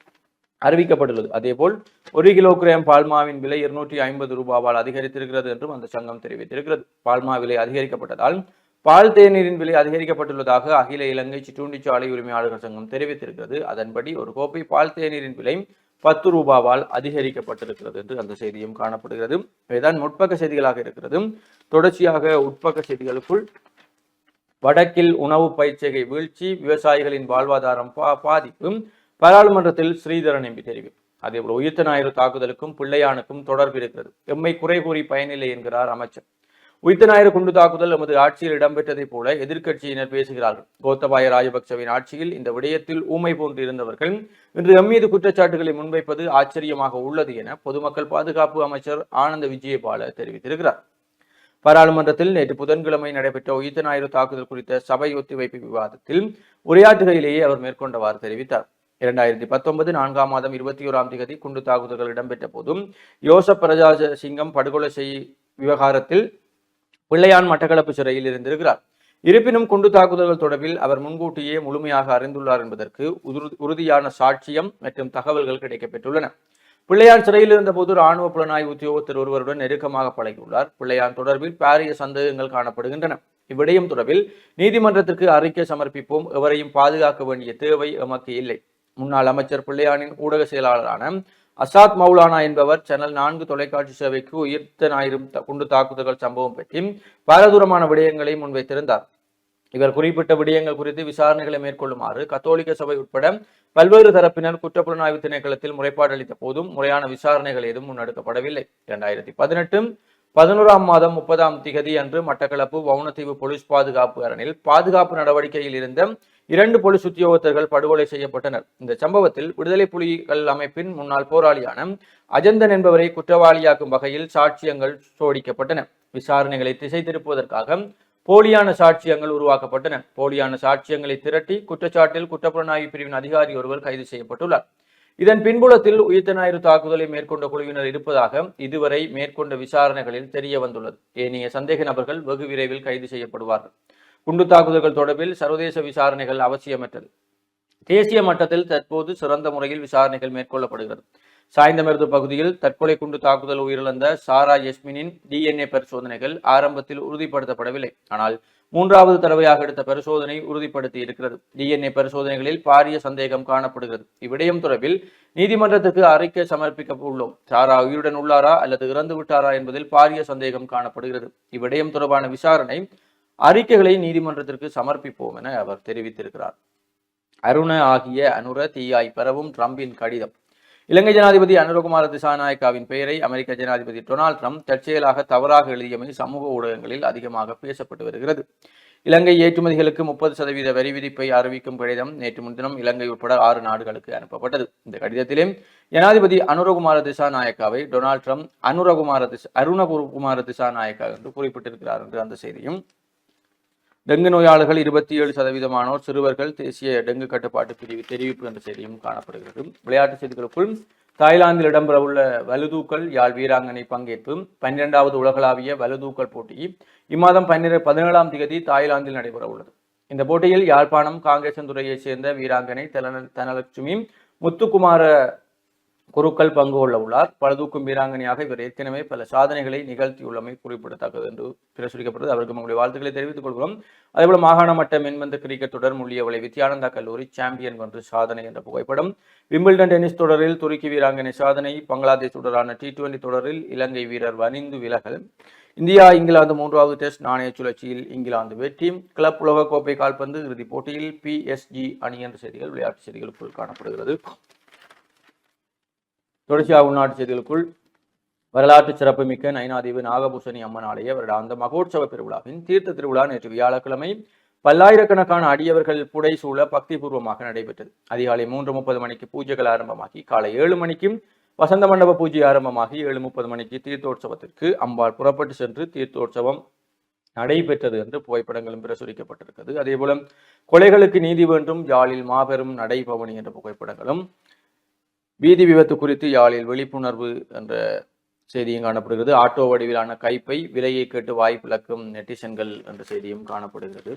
அறிவிக்கப்பட்டுள்ளது. அதேபோல் 1 கிலோகிராம் பால்மாவின் விலை 250 ரூபாவால் அதிகரித்திருக்கிறது என்றும் அந்த சங்கம் தெரிவித்திருக்கிறது. பால்மா விலை அதிகரிக்கப்பட்டதால் பால் தேநீரின் விலை அதிகரிக்கப்பட்டுள்ளதாக அகில இலங்கை சிற்றுண்டிச்சாலை உரிமையாளர்கள் சங்கம் தெரிவித்திருக்கிறது. அதன்படி ஒரு கோப்பை பால் தேநீரின் விலை 10 ரூபாவால் அதிகரிக்கப்பட்டிருக்கிறது என்று அந்த செய்தியும் காணப்படுகிறது. இவைதான் முற்பக்க செய்திகளாக இருக்கிறது. தொடர்ச்சியாக உட்பக்க செய்திகளுக்குள் வடக்கில் உணவு பயிர்ச்செய்கை வீழ்ச்சி, விவசாயிகளின் வாழ்வாதாரம் பாதிப்பு. பாராளுமன்றத்தில் ஸ்ரீதரன் எம்பி தெரிவிப்பு. அதேபோல் உயிர்த்த ஞாயிறு தாக்குதலுக்கும் பிள்ளையானுக்கும் தொடர்பு இருக்கிறது. எம்மை குறை கூறி பயனில்லை என்கிறார் அமைச்சர். உயிர்த்த ஞாயிறு குண்டு தாக்குதல் எமது ஆட்சியில் இடம்பெற்றதைப் போல எதிர்க்கட்சியினர் பேசுகிறார்கள். கோத்தபாய ராஜபக்சவின் ஆட்சியில் இந்த விடயத்தில் ஊமை போன்று இருந்தவர்கள் இன்று எம் மீது குற்றச்சாட்டுகளை முன்வைப்பது ஆச்சரியமாக உள்ளது என பொதுமக்கள் பாதுகாப்பு அமைச்சர் ஆனந்த விஜயபால தெரிவித்திருக்கிறார். பாராளுமன்றத்தில் நேற்று புதன்கிழமை நடைபெற்ற உயிர்த்த ஞாயிறு தாக்குதல் குறித்த சபை ஒத்திவைப்பு விவாதத்தில் உரையாற்றுகையிலேயே அவர் மேற்கொண்டவாறு தெரிவித்தார். 2019 4ஆம் மாதம் 21ஆம் தேதி குண்டு தாக்குதல்கள் இடம்பெற்ற போதும் யோசப் பிரஜாஜ சிங்கம் படுகொலை விவகாரத்தில் பிள்ளையான் மட்டக்களப்பு சிறையில் இருந்திருக்கிறார். இருப்பினும் குண்டு தாக்குதல்கள் தொடர்பில் அவர் முன்கூட்டியே முழுமையாக அறிந்துள்ளார் என்பதற்கு உறுதியான சாட்சியம் மற்றும் தகவல்கள் கிடைக்கப்பெற்றுள்ளன. பிள்ளையான் சிறையில் இருந்தபோது இராணுவ புலனாய்வு உத்தியோகத்தர் ஒருவருடன் நெருக்கமாக பழகியுள்ளார். பிள்ளையான் தொடர்பில் பாரிய சந்தேகங்கள் காணப்படுகின்றன. இவ்விடயம் தொடர்பில் நீதிமன்றத்திற்கு அறிக்கை சமர்ப்பிப்போம். எவரையும் பாதுகாக்க வேண்டிய தேவை எமக்கு இல்லை. முன்னாள் அமைச்சர் பிள்ளையானின் ஊடக செயலாளரான அசாத் மௌலானா என்பவர் சேனல் 4 தொலைக்காட்சி சேவைக்கு உயிர்த்த ஞாயிறு குண்டு தாக்குதல்கள் சம்பவம் பற்றி பாரதூரமான விடயங்களை முன்வைத்திருந்தார். இவர் குறிப்பிட்ட விடயங்கள் குறித்து விசாரணைகளை மேற்கொள்ளுமாறு கத்தோலிக்க சபை உட்பட பல்வேறு தரப்பினர் குற்றப்புலனாய்வு திணைக்களத்தில் முறைப்பாடு அளித்த போதும் முறையான விசாரணைகள் எதுவும் முன்னெடுக்கப்படவில்லை. 2018 11ஆம் மாதம் 30ஆம் திகதி அன்று மட்டக்களப்பு வவுணதீவு போலீஸ் பாதுகாப்பு அரணில் பாதுகாப்பு நடவடிக்கையில் இருந்த 2 போலீஸ் உத்தியோகத்தர்கள் படுகொலை செய்யப்பட்டனர். இந்த சம்பவத்தில் விடுதலை புலிகள் அமைப்பின் முன்னாள் போராளியான அஜந்தன் என்பவரை குற்றவாளியாக்கும் வகையில் சாட்சியங்கள் சோடிக்கப்பட்டன. விசாரணைகளை திசை திருப்புவதற்காக போலியான சாட்சியங்கள் உருவாக்கப்பட்டன. போலியான சாட்சியங்களை திரட்டி குற்றச்சாட்டில் குற்றப்புலனாய்வு பிரிவின் அதிகாரி ஒருவர் கைது செய்யப்பட்டுள்ளார். இதன் பின்புலத்தில் உயிர்த்த ஞாயிறு தாக்குதலை மேற்கொண்ட குழுவினர் இருப்பதாக இதுவரை மேற்கொண்ட விசாரணைகளில் தெரிய வந்துள்ளது. ஏனைய சந்தேக நபர்கள் வெகு விரைவில் கைது செய்யப்படுவார்கள். குண்டு தாக்குதல்கள் தொடர்பில் சர்வதேச விசாரணைகள் அவசியமற்றது. தேசிய மட்டத்தில் தற்போது சிறந்த முறையில் விசாரணைகள் மேற்கொள்ளப்படுகிறது. சாய்ந்தமருது பகுதியில் தற்கொலை குண்டு தாக்குதல் உயிரிழந்த சாரா யஸ்மினின் DNA பரிசோதனைகள் ஆரம்பத்தில் உறுதிப்படுத்தப்படவில்லை. ஆனால் 3வது தடவையாக எடுத்த பரிசோதனை உறுதிப்படுத்தி இருக்கிறது. DNA பரிசோதனைகளில் பாரிய சந்தேகம் காணப்படுகிறது. இவ்விடயம் தொடர்பில் நீதிமன்றத்துக்கு அறிக்கை சமர்ப்பிக்க உள்ளோம். சாரா உயிருடன் உள்ளாரா அல்லது இறந்து விட்டாரா என்பதில் பாரிய சந்தேகம் காணப்படுகிறது. இவ்விடயம் தொடர்பான விசாரணை அறிக்கைகளை நீதிமன்றத்திற்கு சமர்ப்பிப்போம் என அவர் தெரிவித்திருக்கிறார். அருண ஆகிய அனுர தீயாய் பெறவும் ட்ரம்பின் கடிதம். இலங்கை ஜனாதிபதி அனுரகுமார திசாநாயக்காவின் பெயரை அமெரிக்க ஜனாதிபதி டொனால்ட் ட்ரம்ப் தற்செயலாக தவறாக எழுதியமை சமூக ஊடகங்களில் அதிகமாக பேசப்பட்டு வருகிறது. இலங்கை ஏற்றுமதிகளுக்கு 30% வரி விதிப்பை அறிவிக்கும் கடிதம் நேற்று முன்தினம் இலங்கை உட்பட 6 நாடுகளுக்கு அனுப்பப்பட்டது. இந்த கடிதத்திலே ஜனாதிபதி அனுரகுமார திசாநாயக்காவை டொனால்ட் ட்ரம்ப் அருணகுமார திசாநாயக்கா என்று குறிப்பிட்டிருக்கிறார் என்று அந்த செய்தியும், டெங்கு நோயாளர்கள் 27% சிறுவர்கள், தேசிய டெங்கு கட்டுப்பாட்டு பிரிவு தெரிவிப்பு என்ற செய்தியும் காணப்படுகிறது. விளையாட்டுச் செய்திகளுக்குள் தாய்லாந்தில் இடம்பெறவுள்ள வலுதூக்கல் யாழ் வீராங்கனை பங்கேற்பு 12வது உலகளாவிய வலுதூக்கல் போட்டி இம்மாதம் 17ஆம் தேதி தாய்லாந்தில் நடைபெற உள்ளது. இந்த போட்டியில் யாழ்ப்பாணம் காங்கேசந்துறையைச் சேர்ந்த வீராங்கனை தனலட்சுமி முத்துக்குமார குருக்கள் பங்கு கொள்ள உள்ளார். பழுதூக்கும் வீராங்கனையாக இவர் ஏற்கனவே பல சாதனைகளை நிகழ்த்தியுள்ளமை குறிப்பிடத்தக்கது என்று பிரசுரிக்கப்பட்டது. அவருக்கு உங்களுடைய வாழ்த்துக்களை தெரிவித்துக் கொள்கிறோம். அதேபோல மாகாண மட்ட மென்மந்த கிரிக்கெட் தொடர் முள்ளியவளை வித்யானந்தா கல்லூரி சாம்பியன் வென்று சாதனை என்ற புகைப்படம், விம்பிள்டன் டென்னிஸ் தொடரில் துருக்கி வீராங்கனை சாதனை, பங்களாதேஷ் தொடரான T20 தொடரில் இலங்கை வீரர் வனிந்து விலகல், இந்தியா இங்கிலாந்து 3வது டெஸ்ட் நாணய சுழற்சியில் இங்கிலாந்து வெற்றி, கிளப் உலகக்கோப்பை கால்பந்து இறுதிப் போட்டியில் PSG அணி என்ற செய்திகள் விளையாட்டு செய்திகளுக்குள் காணப்படுகிறது. தொடர்ச்சியாக உள்நாட்டு செய்திகளுக்குள் வரலாற்று சிறப்புமிக்க நயினாதீவு நாகபூசணி அம்மன் ஆலய வருடாந்த மகோற்சவ பெருவிழாவின் தீர்த்த திருவிழா நேற்று வியாழக்கிழமை பல்லாயிரக்கணக்கான அடியவர்கள் புடைசூழ பக்திபூர்வமாக நடைபெற்றது. அதிகாலை 3:30 மணிக்கு பூஜைகள் ஆரம்பமாகி காலை 7 மணிக்கு வசந்த மண்டப பூஜை ஆரம்பமாகி 7:30 மணிக்கு தீர்த்தோற்சவத்திற்கு அம்பாள் புறப்பட்டு சென்று தீர்த்தோற்சவம் நடைபெற்றது என்று புகைப்படங்களும் பிரசுரிக்கப்பட்டிருக்கிறது. அதேபோல கொலைகளுக்கு நீதி வேண்டும் யாழில் மாபெரும் நடைபவனி என்ற புகைப்படங்களும், வீதி விபத்து குறித்து யாழில் விழிப்புணர்வு என்ற செய்தியும் காணப்படுகிறது. ஆட்டோ வடிவிலான கைப்பை விலையை கேட்டு வாய்ப்பிழக்கும் நெட்டிசன்கள் என்ற செய்தியும் காணப்படுகிறது.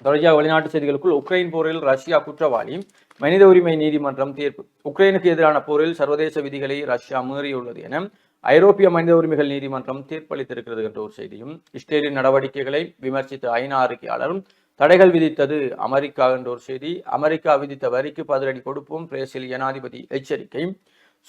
தொடர்ச்சியாக வெளிநாட்டு செய்திகளுக்குள் உக்ரைன் போரில் ரஷ்யா குற்றவாளி, மனித உரிமை நீதிமன்றம் தீர்ப்பு. உக்ரைனுக்கு எதிரான போரில் சர்வதேச விதிகளை ரஷ்யா மீறியுள்ளது என ஐரோப்பிய மனித உரிமைகள் நீதிமன்றம் தீர்ப்பளித்திருக்கிறது என்ற ஒரு செய்தியும், இஸ்ரேலின் நடவடிக்கைகளை விமர்சித்த ஐநா அறிக்கையாளரும் தடைகள் விதித்தது அமெரிக்கா என்ற ஒரு செய்தி, அமெரிக்கா விதித்த வரிக்கு பதிலடி கொடுப்போம் பிரேசில் ஜனாதிபதி எச்சரிக்கை,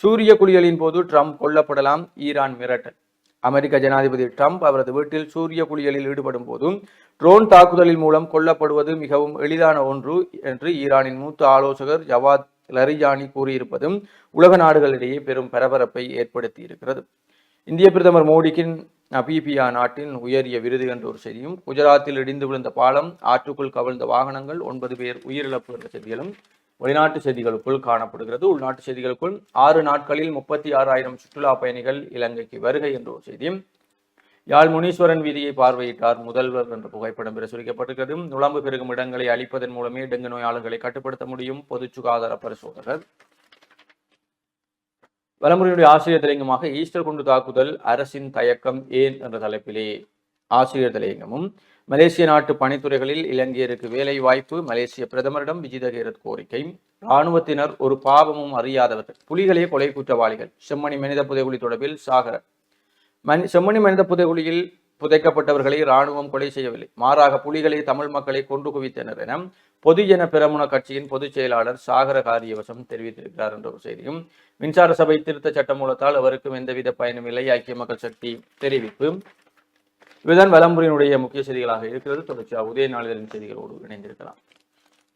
சூரிய குளியலின் போது ட்ரம்ப் கொல்லப்படலாம் ஈரான் மிரட்டல். அமெரிக்க ஜனாதிபதி ட்ரம்ப் அவரது வீட்டில் சூரிய குளியலில் ஈடுபடும் போதும் ட்ரோன் தாக்குதலின் மூலம் கொல்லப்படுவது மிகவும் எளிதான ஒன்று என்று ஈரானின் மூத்த ஆலோசகர் ஜவாத் லரிஜானி கூறியிருப்பதும் உலக நாடுகளிடையே பெரும் பரபரப்பை ஏற்படுத்தி இருக்கிறது. இந்திய பிரதமர் மோடிக்கு நபீபியா நாட்டின் உயரிய விருது என்ற ஒரு செய்தியும், குஜராத்தில் இடிந்து விழுந்த பாலம், ஆற்றுக்குள் கவிழ்ந்த வாகனங்கள், 9 பேர் உயிரிழப்பு என்ற செய்திகளும் வெளிநாட்டு செய்திகளுக்குள் காணப்படுகிறது. உள்நாட்டு செய்திகளுக்குள் 6 நாட்களில் 36,000 சுற்றுலா பயணிகள் இலங்கைக்கு வருகை என்ற ஒரு செய்தியும், யாழ் முனீஸ்வரன் வீதியை பார்வையிட்டார் முதல்வர் என்ற புகைப்படம் பிரசுரிக்கப்பட்டிருக்கிறது. நுழம்பு பெருகும் இடங்களை அழிப்பதன் மூலமே டெங்கு நோயாளர்களை கட்டுப்படுத்த முடியும் பொது சுகாதார பரிசோதகர். வலமுறையுடைய ஆசிரியர் தலையங்கமாக ஈஸ்டர் குண்டு தாக்குதல் அரசின் தயக்கம் ஏன் என்ற தலைப்பிலே ஆசிரியர் தலையங்கமும், மலேசிய நாட்டு பணித்துறைகளில் இலங்கையருக்கு வேலை வாய்ப்பு, மலேசிய பிரதமரிடம் விஜித ஹேரத் கோரிக்கை, இராணுவத்தினர் ஒரு பாவமும் அறியாதவர்கள், புலிகளே கொலை குற்றவாளிகள், செம்மணி மனித புதைகுழி தொடர்பில் சாகர. செம்மணி மனித புதைகுழியில் புதைக்கப்பட்டவர்களை இராணுவம் கொலை செய்யவில்லை, மாறாக புலிகளை தமிழ் மக்களை கொண்டு குவித்தனர் என பொதுஜன பெரமுன கட்சியின் பொதுச் செயலாளர் சாகர காரியவசம் தெரிவித்திருக்கிறார் என்ற ஒரு செய்தியும், மின்சார சபை திருத்த சட்ட மூலத்தால் அவருக்கும் எந்தவித பயனும் இல்லை ஐக்கிய மக்கள் சக்தி தெரிவிப்பு. இதுதான் வலம்புரியினுடைய முக்கிய செய்திகளாக இருக்கிறது. தொடர்ச்சியாக உதய நாளிதழின் செய்திகளோடு இணைந்திருக்கலாம்.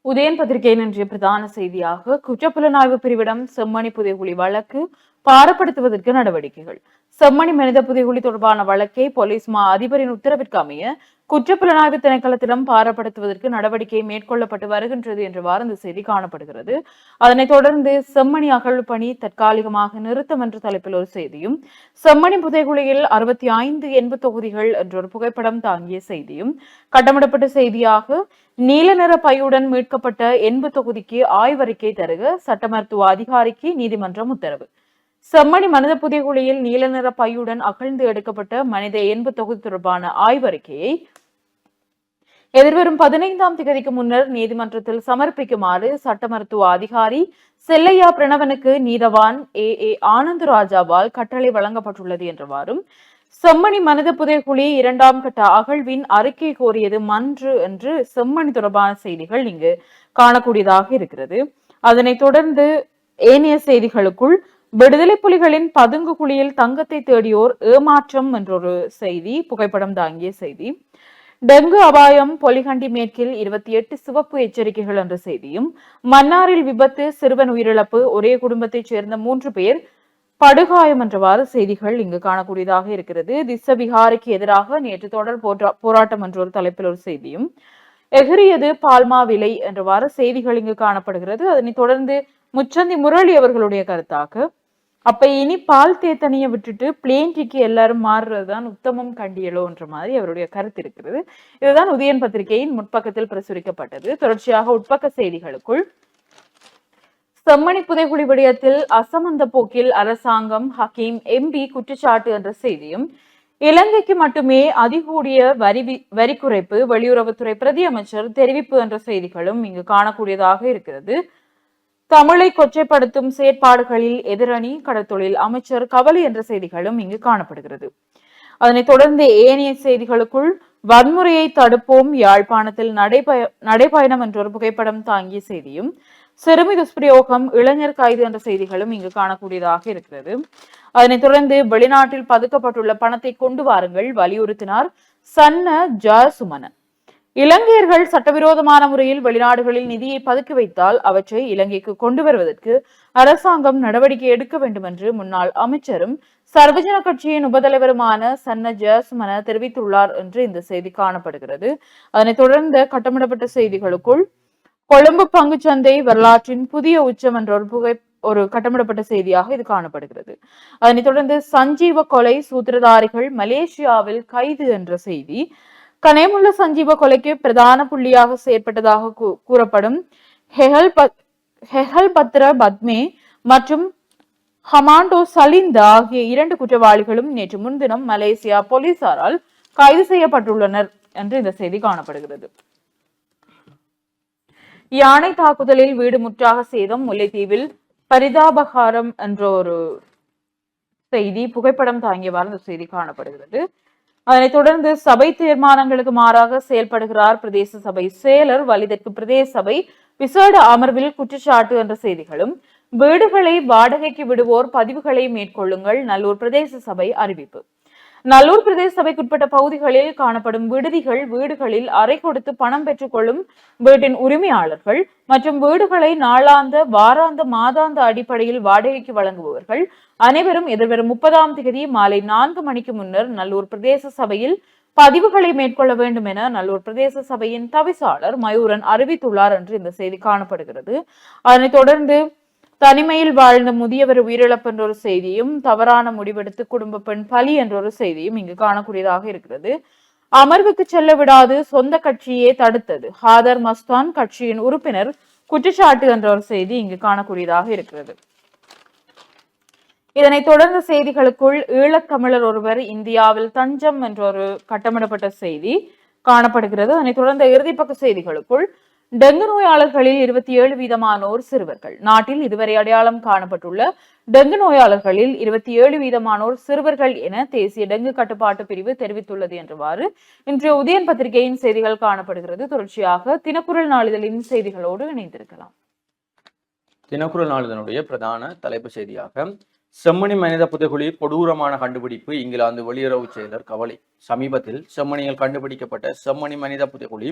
உதயன் பத்திரிகையின் இன்றைய பிரதான செய்தியாக குற்றப்புலனாய்வு பிரிவிடம் செம்மணி புதைகுழி வழக்கு பாரப்படுத்துவதற்கு நடவடிக்கைகள். செம்மணி மனித புதைகுழி தொடர்பான வழக்கை போலீஸ் மா அதிபரின் உத்தரவிற்கு அமைய குற்றப்புலனாய்வு திணைக்களத்திடம் பாரப்படுத்துவதற்கு நடவடிக்கை மேற்கொள்ளப்பட்டு வருகின்றது என்றவாறு இந்த செய்தி காணப்படுகிறது. அதனைத் தொடர்ந்து செம்மணி அகழ்வு பணி தற்காலிகமாக நிறுத்தம் என்ற தலைப்பில் ஒரு செய்தியும், செம்மணி புதைகுழியில் 65 எண்பு தொகுதிகள் என்ற ஒரு புகைப்படம் தாங்கிய செய்தியும், கட்டமிடப்பட்ட செய்தியாக நீல நிற பையுடன் மீட்கப்பட்ட எண்பு தொகுதிக்கு ஆய்வறிக்கை தருக சட்ட மருத்துவ அதிகாரிக்கு நீதிமன்றம் உத்தரவு. செம்மணி மனித புதைகுழியில் நீல நிற பையுடன் அகழ்ந்து எடுக்கப்பட்ட மனித எண்பு தொகுதி தொடர்பான ஆய்வறிக்கையை எதிர்வரும் 15ஆம் தேதிக்கு முன்னர் நீதிமன்றத்தில் சமர்ப்பிக்குமாறு சட்ட மருத்துவ அதிகாரி செல்லையா பிரணவனுக்கு நீதவான் ஏ ஆனந்தராஜாவால் கட்டளை வழங்கப்பட்டுள்ளது என்றவாறும், செம்மணி மனித புதைகுழி 2ஆம் கட்ட அகழ்வின் அறிக்கை கோரியது மன்று என்று செம்மணி தொடர்பான செய்திகள் இங்கு காணக்கூடியதாக இருக்கிறது. அதனைத் தொடர்ந்து ஏனைய செய்திகளுக்குள் விடுதலை புலிகளின் பதுங்கு குழியில் தங்கத்தை தேடியோர் ஏமாற்றம் என்றொரு செய்தி, புகைப்படம் தாங்கிய செய்தி, டெங்கு அபாயம், பொலிகண்டி மேற்கில் 28 சிவப்பு எச்சரிக்கைகள் என்ற செய்தியும், மன்னாரில் விபத்து, சிறுவன் உயிரிழப்பு, ஒரே குடும்பத்தைச் சேர்ந்த 3 பேர் படுகாயம் என்றவாறு செய்திகள் இங்கு காணக்கூடியதாக இருக்கிறது. திஸ்ஸபிகாரிக்கு எதிராக நேற்று தொடர் போராட்டம் என்ற ஒரு தலைப்பில் ஒரு செய்தியும், எகிரியது பால்மா விலை என்றவாறு செய்திகள் இங்கு காணப்படுகிறது. அதனைத் தொடர்ந்து முச்சந்தி முரளி அவர்களுடைய கருத்தாக, அப்ப இனி பால் தேத்தனியை விட்டுட்டு பிளேன் டீக்கு எல்லாரும் மாறுறதுதான் உத்தமம் கண்டியலோ என்ற மாதிரி அவருடைய கருத்து இருக்கிறது. இதுதான் உதயன் பத்திரிகையின் முற்பக்கத்தில் பிரசுரிக்கப்பட்டது. தொடர்ச்சியாக உட்பக்க செய்திகளுக்குள், செம்மணி புதைகுழி விடயத்தில் அசமந்த போக்கில் அரசாங்கம், ஹக்கீம் எம்பி குற்றச்சாட்டு என்ற செய்தியும், இலங்கைக்கு மட்டுமே அதிகூடிய வரி குறைப்பு, வெளியுறவுத்துறை பிரதி அமைச்சர் தெரிவிப்பு என்ற செய்திகளும் இங்கு காணக்கூடியதாக இருக்கிறது. தமிழை கொச்சைப்படுத்தும் செயற்பாடுகளில் எதிரணி, கடற்தொழில் அமைச்சர் கவலை என்ற செய்திகளும் இங்கு காணப்படுகிறது. அதனைத் தொடர்ந்து ஏனைய செய்திகளுக்குள், வன்முறையை தடுப்போம், யாழ்ப்பாணத்தில் நடைபயணம் என்ற ஒரு புகைப்படம் தாங்கிய செய்தியும், சிறுமி துஷ்பிரயோகம், இளைஞர் கைது என்ற செய்திகளும் இங்கு காணக்கூடியதாக இருக்கிறது. அதனைத் தொடர்ந்து, வெளிநாட்டில் பதுக்கப்பட்டுள்ள பணத்தை கொண்டு வாருங்கள் வலியுறுத்தினார் சன்ன ஜசுமன. இலங்கையர்கள் சட்டவிரோதமான முறையில் வெளிநாடுகளில் நிதியை பதுக்கி வைத்தால் அவற்றை இலங்கைக்கு கொண்டு வருவதற்கு அரசாங்கம் நடவடிக்கை எடுக்க வேண்டும் என்று முன்னாள் அமைச்சரும் சர்வஜன கட்சியின் உபதலைவருமான சன்ன ஜசுமன தெரிவித்துள்ளார் என்று இந்த செய்தி காணப்படுகிறது. அதனைத் தொடர்ந்து கட்டமிடப்பட்ட செய்திகளுக்குள், கொழும்பு பங்குச்சந்தை வரலாற்றின் புதிய உச்சம் என்ற ஒரு கட்டமிடப்பட்ட செய்தியாக இது காணப்படுகிறது. அதனைத் தொடர்ந்து, சஞ்சீவ கொலை சூத்திரதாரிகள் மலேசியாவில் கைது என்ற செய்தி, கனேமுல்ல சஞ்சீவ கொலைக்கு பிரதான புள்ளியாக செயற்பட்டதாக கூறப்படும் ஹெஹல் பத்ர பத்மே மற்றும் ஹமாண்டோ சலிந்த ஆகிய 2 குற்றவாளிகளும் நேற்று முன்தினம் மலேசியா போலீசாரால் கைது செய்யப்பட்டுள்ளனர் என்று இந்த செய்தி காணப்படுகிறது. யானை தாக்குதலில் வீடு முற்றாக சேதம், முல்லைத்தீவில் பரிதாபகாரம் என்ற ஒரு செய்தி புகைப்படம் தாங்கியவாறு இந்த செய்தி காணப்படுகிறது. அதனைத் தொடர்ந்து, சபை தீர்மானங்களுக்கு மாறாக செயல்படுகிறார் பிரதேச சபை செயலர், வலிதற்கு பிரதேச சபை விசேட அமர்வில் குற்றச்சாட்டு என்ற செய்திகளும், வீடுகளை வாடகைக்கு விடுவோர் பதிவுகளை மேற்கொள்ளுங்கள், நல்லூர் பிரதேச சபை அறிவிப்பு. நல்லூர் பிரதேச சபைக்குட்பட்ட பகுதிகளில் காணப்படும் வீடுகளில் அறை கொடுத்து பணம் பெற்றுக் கொள்ளும் வீட்டின் உரிமையாளர்கள் மற்றும் வீடுகளை நாளாந்த, வாராந்த, மாதாந்த அடிப்படையில் வாடகைக்கு வழங்குபவர்கள் அனைவரும் எதிர்வரும் 30ஆம் தேதி மாலை 4 மணிக்கு முன்னர் நல்லூர் பிரதேச சபையில் பதிவுகளை மேற்கொள்ள வேண்டும் என நல்லூர் பிரதேச சபையின் தவிசாளர் மயூரன் அறிவித்துள்ளார் என்று இந்த செய்தி காணப்படுகிறது. அதனைத் தொடர்ந்து, தனிமையில் வாழ்ந்த முதியவர் உயிரிழப்பு என்ற ஒரு செய்தியும், தவறான முடிவெடுத்து குடும்ப பெண் பலி என்ற ஒரு செய்தியும் இங்கு காணக்கூடியதாக இருக்கிறது. அமர்வுக்கு செல்ல விடாது சொந்த கட்சியே தடுத்தது, ஹாதர் மஸ்தான் கட்சியின் உறுப்பினர் குற்றச்சாட்டு என்ற ஒரு செய்தி இங்கு காணக்கூடியதாக இருக்கிறது. இதனைத் தொடர்ந்த செய்திகளுக்குள், ஈழத்தமிழர் ஒருவர் இந்தியாவில் தஞ்சம் என்ற ஒரு கட்டமிடப்பட்ட செய்தி காணப்படுகிறது. அதனைத் தொடர்ந்த இறுதிப்பக்க செய்திகளுக்குள், டெங்கு நோயாளர்களில் 27% சிறுவர்கள். நாட்டில் இதுவரை அடையாளம் காணப்பட்டுள்ள டெங்கு நோயாளர்களில் 27% சிறுவர்கள் என தேசிய டெங்கு கட்டுப்பாட்டு பிரிவு தெரிவித்துள்ளது என்றவாறு இன்றைய உதயன் பத்திரிகையின் செய்திகள் காணப்படுகிறது. தொடர்ச்சியாக தினக்குரல் நாளிதழின் செய்திகளோடு இணைந்திருக்கலாம். தினக்குரல் நாளிதழுடைய பிரதான தலைப்பு செய்தியாக, செம்மணி மனித புதைகுழி கொடூரமான கண்டுபிடிப்பு, இங்கிலாந்து வெளியுறவு செயலர் கவலை. சமீபத்தில் செம்மணியில் கண்டுபிடிக்கப்பட்ட செம்மணி மனித புதைகுழி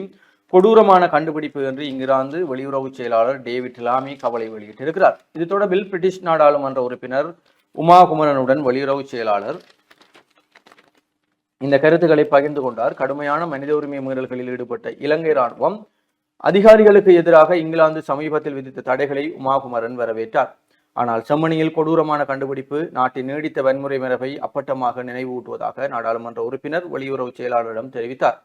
கொடூரமான கண்டுபிடிப்பு என்று இங்கிலாந்து வெளியுறவு செயலாளர் டேவிட் லாமி கவலை வெளியிட்டிருக்கிறார். இது தொடர்பில் பிரிட்டிஷ் நாடாளுமன்ற உறுப்பினர் உமா குமரனுடன் வெளியுறவு செயலாளர் இந்த கருத்துக்களை பகிர்ந்து கொண்டார். கடுமையான மனித உரிமை மீறல்களில் ஈடுபட்ட இலங்கை ராணுவம் அதிகாரிகளுக்கு எதிராக இங்கிலாந்து சமீபத்தில் விதித்த தடைகளை உமா குமரன் வரவேற்றார். ஆனால் செம்மணியில் கொடூரமான கண்டுபிடிப்பு நாட்டின் நீடித்த வன்முறை மரபை அப்பட்டமாக நினைவூட்டுவதாக நாடாளுமன்ற உறுப்பினர் வெளியுறவு செயலாளரிடம் தெரிவித்தார்.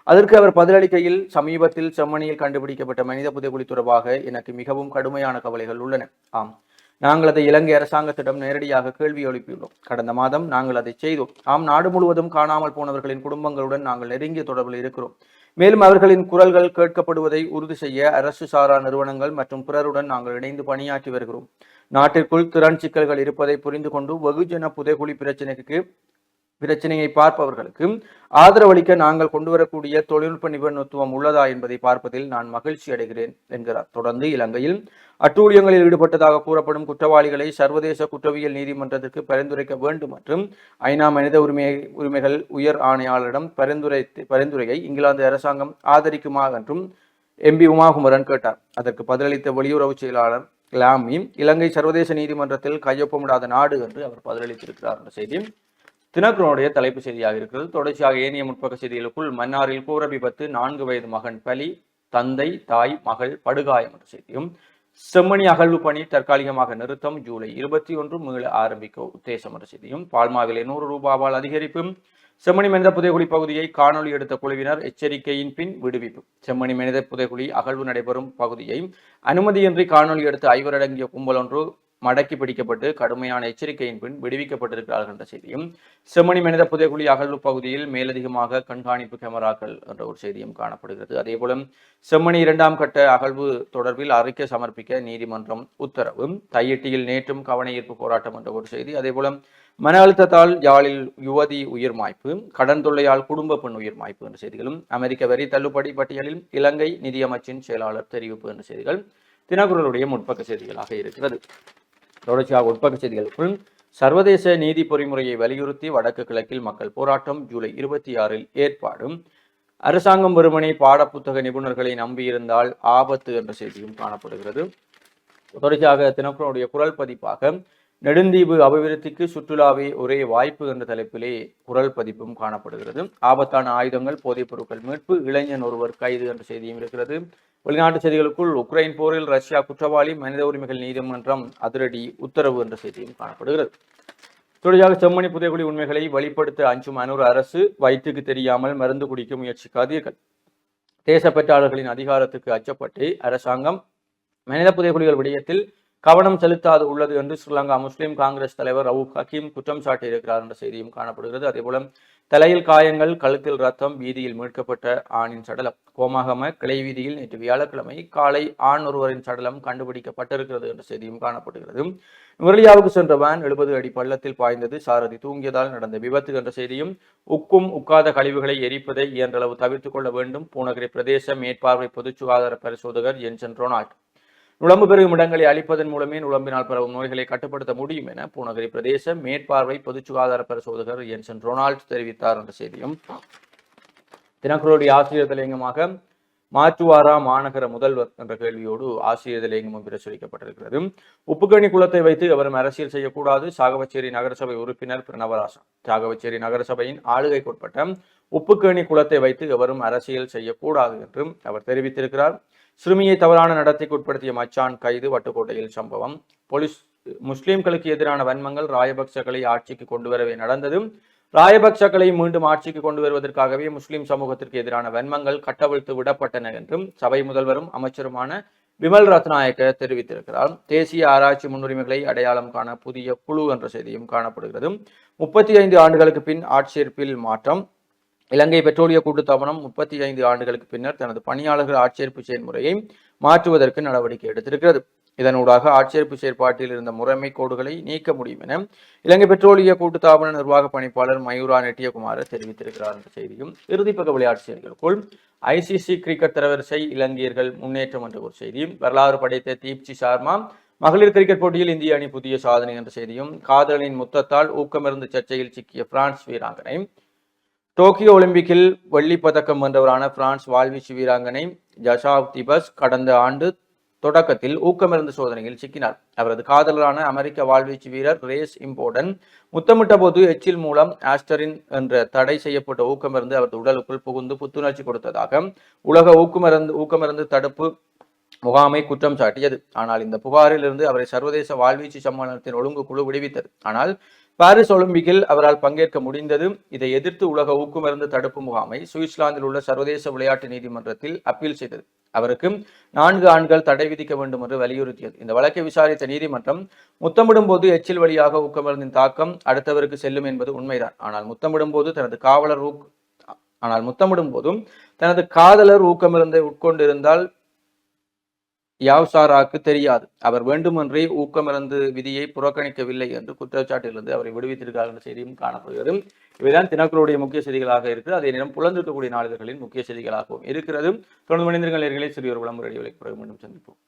அதற்கு அவர் பதிலளிக்கையில், சமீபத்தில் செம்மணியில் கண்டுபிடிக்கப்பட்ட மனித புதைகுழி தொடர்பாக எனக்கு மிகவும் கடுமையான கவலைகள் உள்ளன. ஆம், நாங்கள் அதை இலங்கை அரசாங்கத்திடம் நேரடியாக கேள்வி எழுப்பியுள்ளோம். கடந்த மாதம் நாங்கள் அதை செய்தோம். ஆம், நாடு முழுவதும் காணாமல் போனவர்களின் குடும்பங்களுடன் நாங்கள் நெருங்கிய தொடர்பில் இருக்கிறோம். மேலும் அவர்களின் குரல்கள் கேட்கப்படுவதை உறுதி செய்ய அரசு சாரா நிறுவனங்கள் மற்றும் பிறருடன் நாங்கள் இணைந்து பணியாற்றி வருகிறோம். நாட்டிற்குள் திறன் சிக்கல்கள் இருப்பதை புரிந்து கொண்டு வெகுஜன புதைகுழி பிரச்சினைக்கு பிரச்சனையை பார்ப்பவர்களுக்கு ஆதரவளிக்க நாங்கள் கொண்டுவரக்கூடிய தொழில்நுட்ப நிபுணத்துவம் உள்ளதா என்பதை பார்ப்பதில் நான் மகிழ்ச்சி அடைகிறேன் என்கிறார். தொடர்ந்து இலங்கையில் அட்டூழியங்களில் ஈடுபட்டதாக கூறப்படும் குற்றவாளிகளை சர்வதேச குற்றவியல் நீதிமன்றத்திற்கு பரிந்துரைக்க வேண்டும் மற்றும் ஐநா மனித உரிமைகள் உயர் ஆணையாளரிடம் பரிந்துரையை இங்கிலாந்து அரசாங்கம் ஆதரிக்குமா என்றும் எம்பி உமாகுமரன் கேட்டார். அதற்கு பதிலளித்த வெளியுறவு செயலாளர் லாமி, இலங்கை சர்வதேச நீதிமன்றத்தில் கையொப்பமிடாத நாடு என்று அவர் பதிலளித்திருக்கிறார் என்ற செய்தி தினகரனுடைய தலைப்பு செய்தியாக இருக்கிறது. தொடர்ச்சியாக ஏனைய முற்பக்க செய்திகளுக்குள் மன்னாரில் கோர விபத்து, 4 வயது மகன் பலி, தந்தை தாய் மகள் படுகாயம் என்ற செய்தியும், செம்மணி அகழ்வு பணி தற்காலிகமாக நிறுத்தம், ஜூலை 21 மீள ஆரம்பிக்க உத்தேசம் என்ற செய்தியும், பால்மாவில் 100 ரூபாவால் அதிகரிப்பும், செம்மணி மனித புதைகுழி பகுதியை காணொலி எடுத்த குழுவினர் எச்சரிக்கையின் பின் விடுவிப்பு. செம்மணி மனித புதைகுழி அகழ்வு நடைபெறும் பகுதியை அனுமதியின்றி காணொலி எடுத்த 5 அடங்கிய கும்பல் ஒன்று மடக்கி பிடிக்கப்பட்டு கடுமையான எச்சரிக்கையின் பின் விடுவிக்கப்பட்டிருக்கிறார்கள் என்ற செய்தியும், செம்மணி மனித புதைகுழி அகழ்வு பகுதியில் மேலதிகமாக கண்காணிப்பு கேமராக்கள் என்ற ஒரு செய்தியும் காணப்படுகிறது. அதேபோல செம்மணி 2ஆம் கட்ட அகழ்வு தொடர்பில் அறிக்கை சமர்ப்பிக்க நீதிமன்றம் உத்தரவு. தையிட்டியில் நேற்றும் கவன ஈர்ப்பு போராட்டம் என்ற ஒரு செய்தி. அதேபோல மன அழுத்தத்தால் யாழில் யுவதி உயிர் மாய்ப்பு, கடன் தொல்லையால் குடும்ப பெண் உயிர் மாய்ப்பு என்ற செய்திகளும், அமெரிக்க வரி தள்ளுபடி பட்டியலில் இலங்கை நிதியமைச்சின் செயலாளர் தெரிவிப்பு என்ற செய்திகள் தினகுரலுடைய முற்பக்க செய்திகளாக இருக்கிறது. தொடர்ச்சியாக உட்பக்க செய்திகளுக்குள் சர்வதேச நீதி பொறிமுறையை வலியுறுத்தி வடக்கு கிழக்கில் மக்கள் போராட்டம், ஜூலை 26 ஏற்பாடு. அரசாங்கம் வெறுமனே பாடப்புத்தக நிபுணர்களை நம்பியிருந்தால் ஆபத்து என்ற செய்தியும் காணப்படுகிறது. தொடர்ச்சியாக தினகரனுடைய குரல் பதிப்பாக நெடுந்தீவு அபிவிருத்திக்கு சுற்றுலாவே ஒரே வாய்ப்பு என்ற தலைப்பிலே குரல் பதிப்பும் காணப்படுகிறது. ஆபத்தான ஆயுதங்கள், போதைப் பொருட்கள் மீட்பு, இளைஞன் ஒருவர் கைது என்ற செய்தியும் இருக்கிறது. வெளிநாட்டு செய்திகளுக்குள் உக்ரைன் போரில் ரஷ்யா குற்றவாளி, மனித உரிமைகள் நீதிமன்றம் அதிரடி உத்தரவு என்ற செய்தியும் காணப்படுகிறது. தொடர்ச்சியாக செம்மணி புதைகுழி உண்மைகளை வெளிப்படுத்த அஞ்சும் அனூர் அரசு, வயிற்றுக்கு தெரியாமல் மருந்து குடிக்க முயற்சிக்காதீர்கள். தேசப்பற்றாளர்களின் அதிகாரத்துக்கு அச்சப்பட்டு அரசாங்கம் மனித புதைகுழிகள் விடயத்தில் கவனம் செலுத்தாது உள்ளது என்று ஸ்ரீலங்கா முஸ்லிம் காங்கிரஸ் தலைவர் ரவூப் ஹக்கீம் குற்றம் சாட்டியிருக்கிறார் என்ற செய்தியும் காணப்படுகிறது. அதேபோல தலையில் காயங்கள், கழுத்தில் ரத்தம், வீதியில் மீட்கப்பட்ட ஆணின் சடலம். கோமாகம கிளை வீதியில் நேற்று வியாழக்கிழமை காலை ஆண் ஒருவரின் சடலம் கண்டுபிடிக்கப்பட்டிருக்கிறது என்ற செய்தியும் காணப்படுகிறது. நுவரெலியாவுக்கு சென்ற வேன் 70 அடி பள்ளத்தில் பாய்ந்தது, சாரதி தூங்கியதால் நடந்த விபத்து என்ற செய்தியும், உக்கும் உக்காத கழிவுகளை எரிப்பதை இயன்றளவு தவிர்த்துக் கொள்ள வேண்டும், பூநகரி பிரதேச மேற்பார்வை பொது சுகாதார பரிசோதகர் ஜென்சன் ரொனால்ட். நுழம்பு பெருகும் இடங்களை அழிப்பதன் மூலமே நுழம்பினால் பரவும் நோய்களை கட்டுப்படுத்த முடியும் என பூநகரி பிரதேச மேற்பார்வை பொது சுகாதார பரிசோதகர் ஜென்சன் ரொனால்ட் தெரிவித்தார் என்ற செய்தியும் தினகரனுடைய ஆசிரியர் தலையங்கமாக மாற்றுவாரா மாநகர முதல்வர் என்ற கேள்வியோடு ஆசிரியர் தலையங்கமும் பிரசுரிக்கப்பட்டிருக்கிறது. உப்புக்கணி குளத்தை வைத்து அவரும் அரசியல் செய்யக்கூடாது, சாகவச்சேரி நகரசபை உறுப்பினர் பிரணவராசா. சாகவச்சேரி நகரசபையின் ஆளுகைக்குட்பட்ட உப்புக்கணி குளத்தை வைத்து எவரும் அரசியல் செய்யக்கூடாது என்றும் அவர் தெரிவித்திருக்கிறார். சிறுமியை தவறான நடத்தைக்கு உட்படுத்திய மச்சான் கைது, வட்டுக்கோட்டையில் சம்பவம். போலீஸ் முஸ்லிம்களுக்கு எதிரான வன்மங்கள் ராயபக்சகளை ஆட்சிக்கு கொண்டு வரவே நடந்தது. ராயபக்சகளை மீண்டும் ஆட்சிக்கு கொண்டு வருவதற்காகவே முஸ்லிம் சமூகத்திற்கு எதிரான வன்மங்கள் கட்டவிழ்த்து விடப்பட்டன என்றும் சபை முதல்வரும் அமைச்சருமான விமல் ரத்நாயக்க தெரிவித்திருக்கிறார். தேசிய ஆராய்ச்சி முன்னுரிமைகளை அடையாளம் காண புதிய குழு என்ற செய்தியும் காணப்படுகிறது. 35 ஆண்டுகளுக்கு பின் ஆட்சேர்ப்பில் மாற்றம். இலங்கை பெட்ரோலிய கூட்டுத்தாபனம் 35 ஆண்டுகளுக்கு பின்னர் தனது பணியாளர்கள் ஆட்சேர்ப்பு செயல்முறையை மாற்றுவதற்கு நடவடிக்கை எடுத்திருக்கிறது. இதனூடாக ஆட்சேர்ப்பு செயற்பாட்டில் இருந்த முறைமை கோடுகளை நீக்க முடியும் என இலங்கை பெட்ரோலிய கூட்டுத்தாபன நிர்வாக பணிப்பாளர் மயூரா நெட்டியகுமார் தெரிவித்திருக்கிறார் என்ற செய்தியும் இறுதிப்பக்க விளையாட்டு செய்திகளுக்குள் ஐசிசி கிரிக்கெட் தரவரிசை இலங்கையர்கள் முன்னேற்றம் என்ற ஒரு செய்தியும், வரலாறு படைத்த தீப்சி சர்மா மகளிர் கிரிக்கெட் போட்டியில் இந்திய அணி புதிய சாதனை என்ற செய்தியும், காதலனின் முத்தத்தால் ஊக்கமிருந்து சர்ச்சையில் சிக்கிய பிரான்ஸ் வீராங்கனை, டோக்கியோ ஒலிம்பிக்கில் வெள்ளி பதக்கம் வென்றவரான பிரான்ஸ் வாழ்வீச்சு வீராங்கனை ஜசாவ் திபஸ் கடந்த ஆண்டு தொடக்கத்தில் ஊக்கமிருந்து சோதனையில் சிக்கினார். அவரது காதலரான அமெரிக்க வாழ்வீச்சு வீரர் ரேஸ் இம்போர்டன் முத்தமிட்ட போது எச்சில் மூலம் ஆஸ்டரின் என்ற தடை செய்யப்பட்ட ஊக்கமிருந்து அவரது உடலுக்குள் புகுந்து புத்துணர்ச்சி கொடுத்ததாக உலக ஊக்கமருந்து தடுப்பு முகாமை குற்றம் சாட்டியது. ஆனால் இந்த புகாரில் இருந்து அவரை சர்வதேச வாழ்வீச்சு சம்மேளனத்தின் ஒழுங்கு குழு விடுவித்தது. ஆனால் பாரிஸ் ஒலிம்பிக்கில் அவரால் பங்கேற்க முடிந்தது. இதை எதிர்த்து உலக ஊக்குமருந்து தடுப்பு முகாமை சுவிட்சர்லாந்தில் உள்ள சர்வதேச விளையாட்டு நீதிமன்றத்தில் அப்பீல் செய்தது. அவருக்கு 4 ஆண்டுகள் தடை விதிக்க வேண்டும் என்று வலியுறுத்தியது. இந்த வழக்கை விசாரித்த நீதிமன்றம் முத்தமிடும் போது எச்சில் வழியாக ஊக்கமருந்தின் தாக்கம் அடுத்தவருக்கு செல்லும் என்பது உண்மைதான். ஆனால் முத்தமிடும் போதும் தனது காதலர் ஊக்கமருந்தை உட்கொண்டிருந்தால் யாவ்சாராக்கு தெரியாது, அவர் வேண்டுமென்றே ஊக்கமிருந்து விதியை புறக்கணிக்கவில்லை என்று குற்றச்சாட்டிலிருந்து அவரை விடுவித்திருக்கார் என்ற செய்தியும் காணப்படுகிறது. இவைதான் தினக்குழுடைய முக்கிய செய்திகளாக இருக்குது. அதே நேரம் புலந்திருக்கக்கூடிய நாளிதழ்களின் முக்கிய செய்திகளாகவும் இருக்கிறது. தொடர்ந்து மனிதர்கள் நேயர்களே, சிறிய ஒரு விளம்பர இடைவெளிக்கு பிறகு மீண்டும் சந்திப்போம்.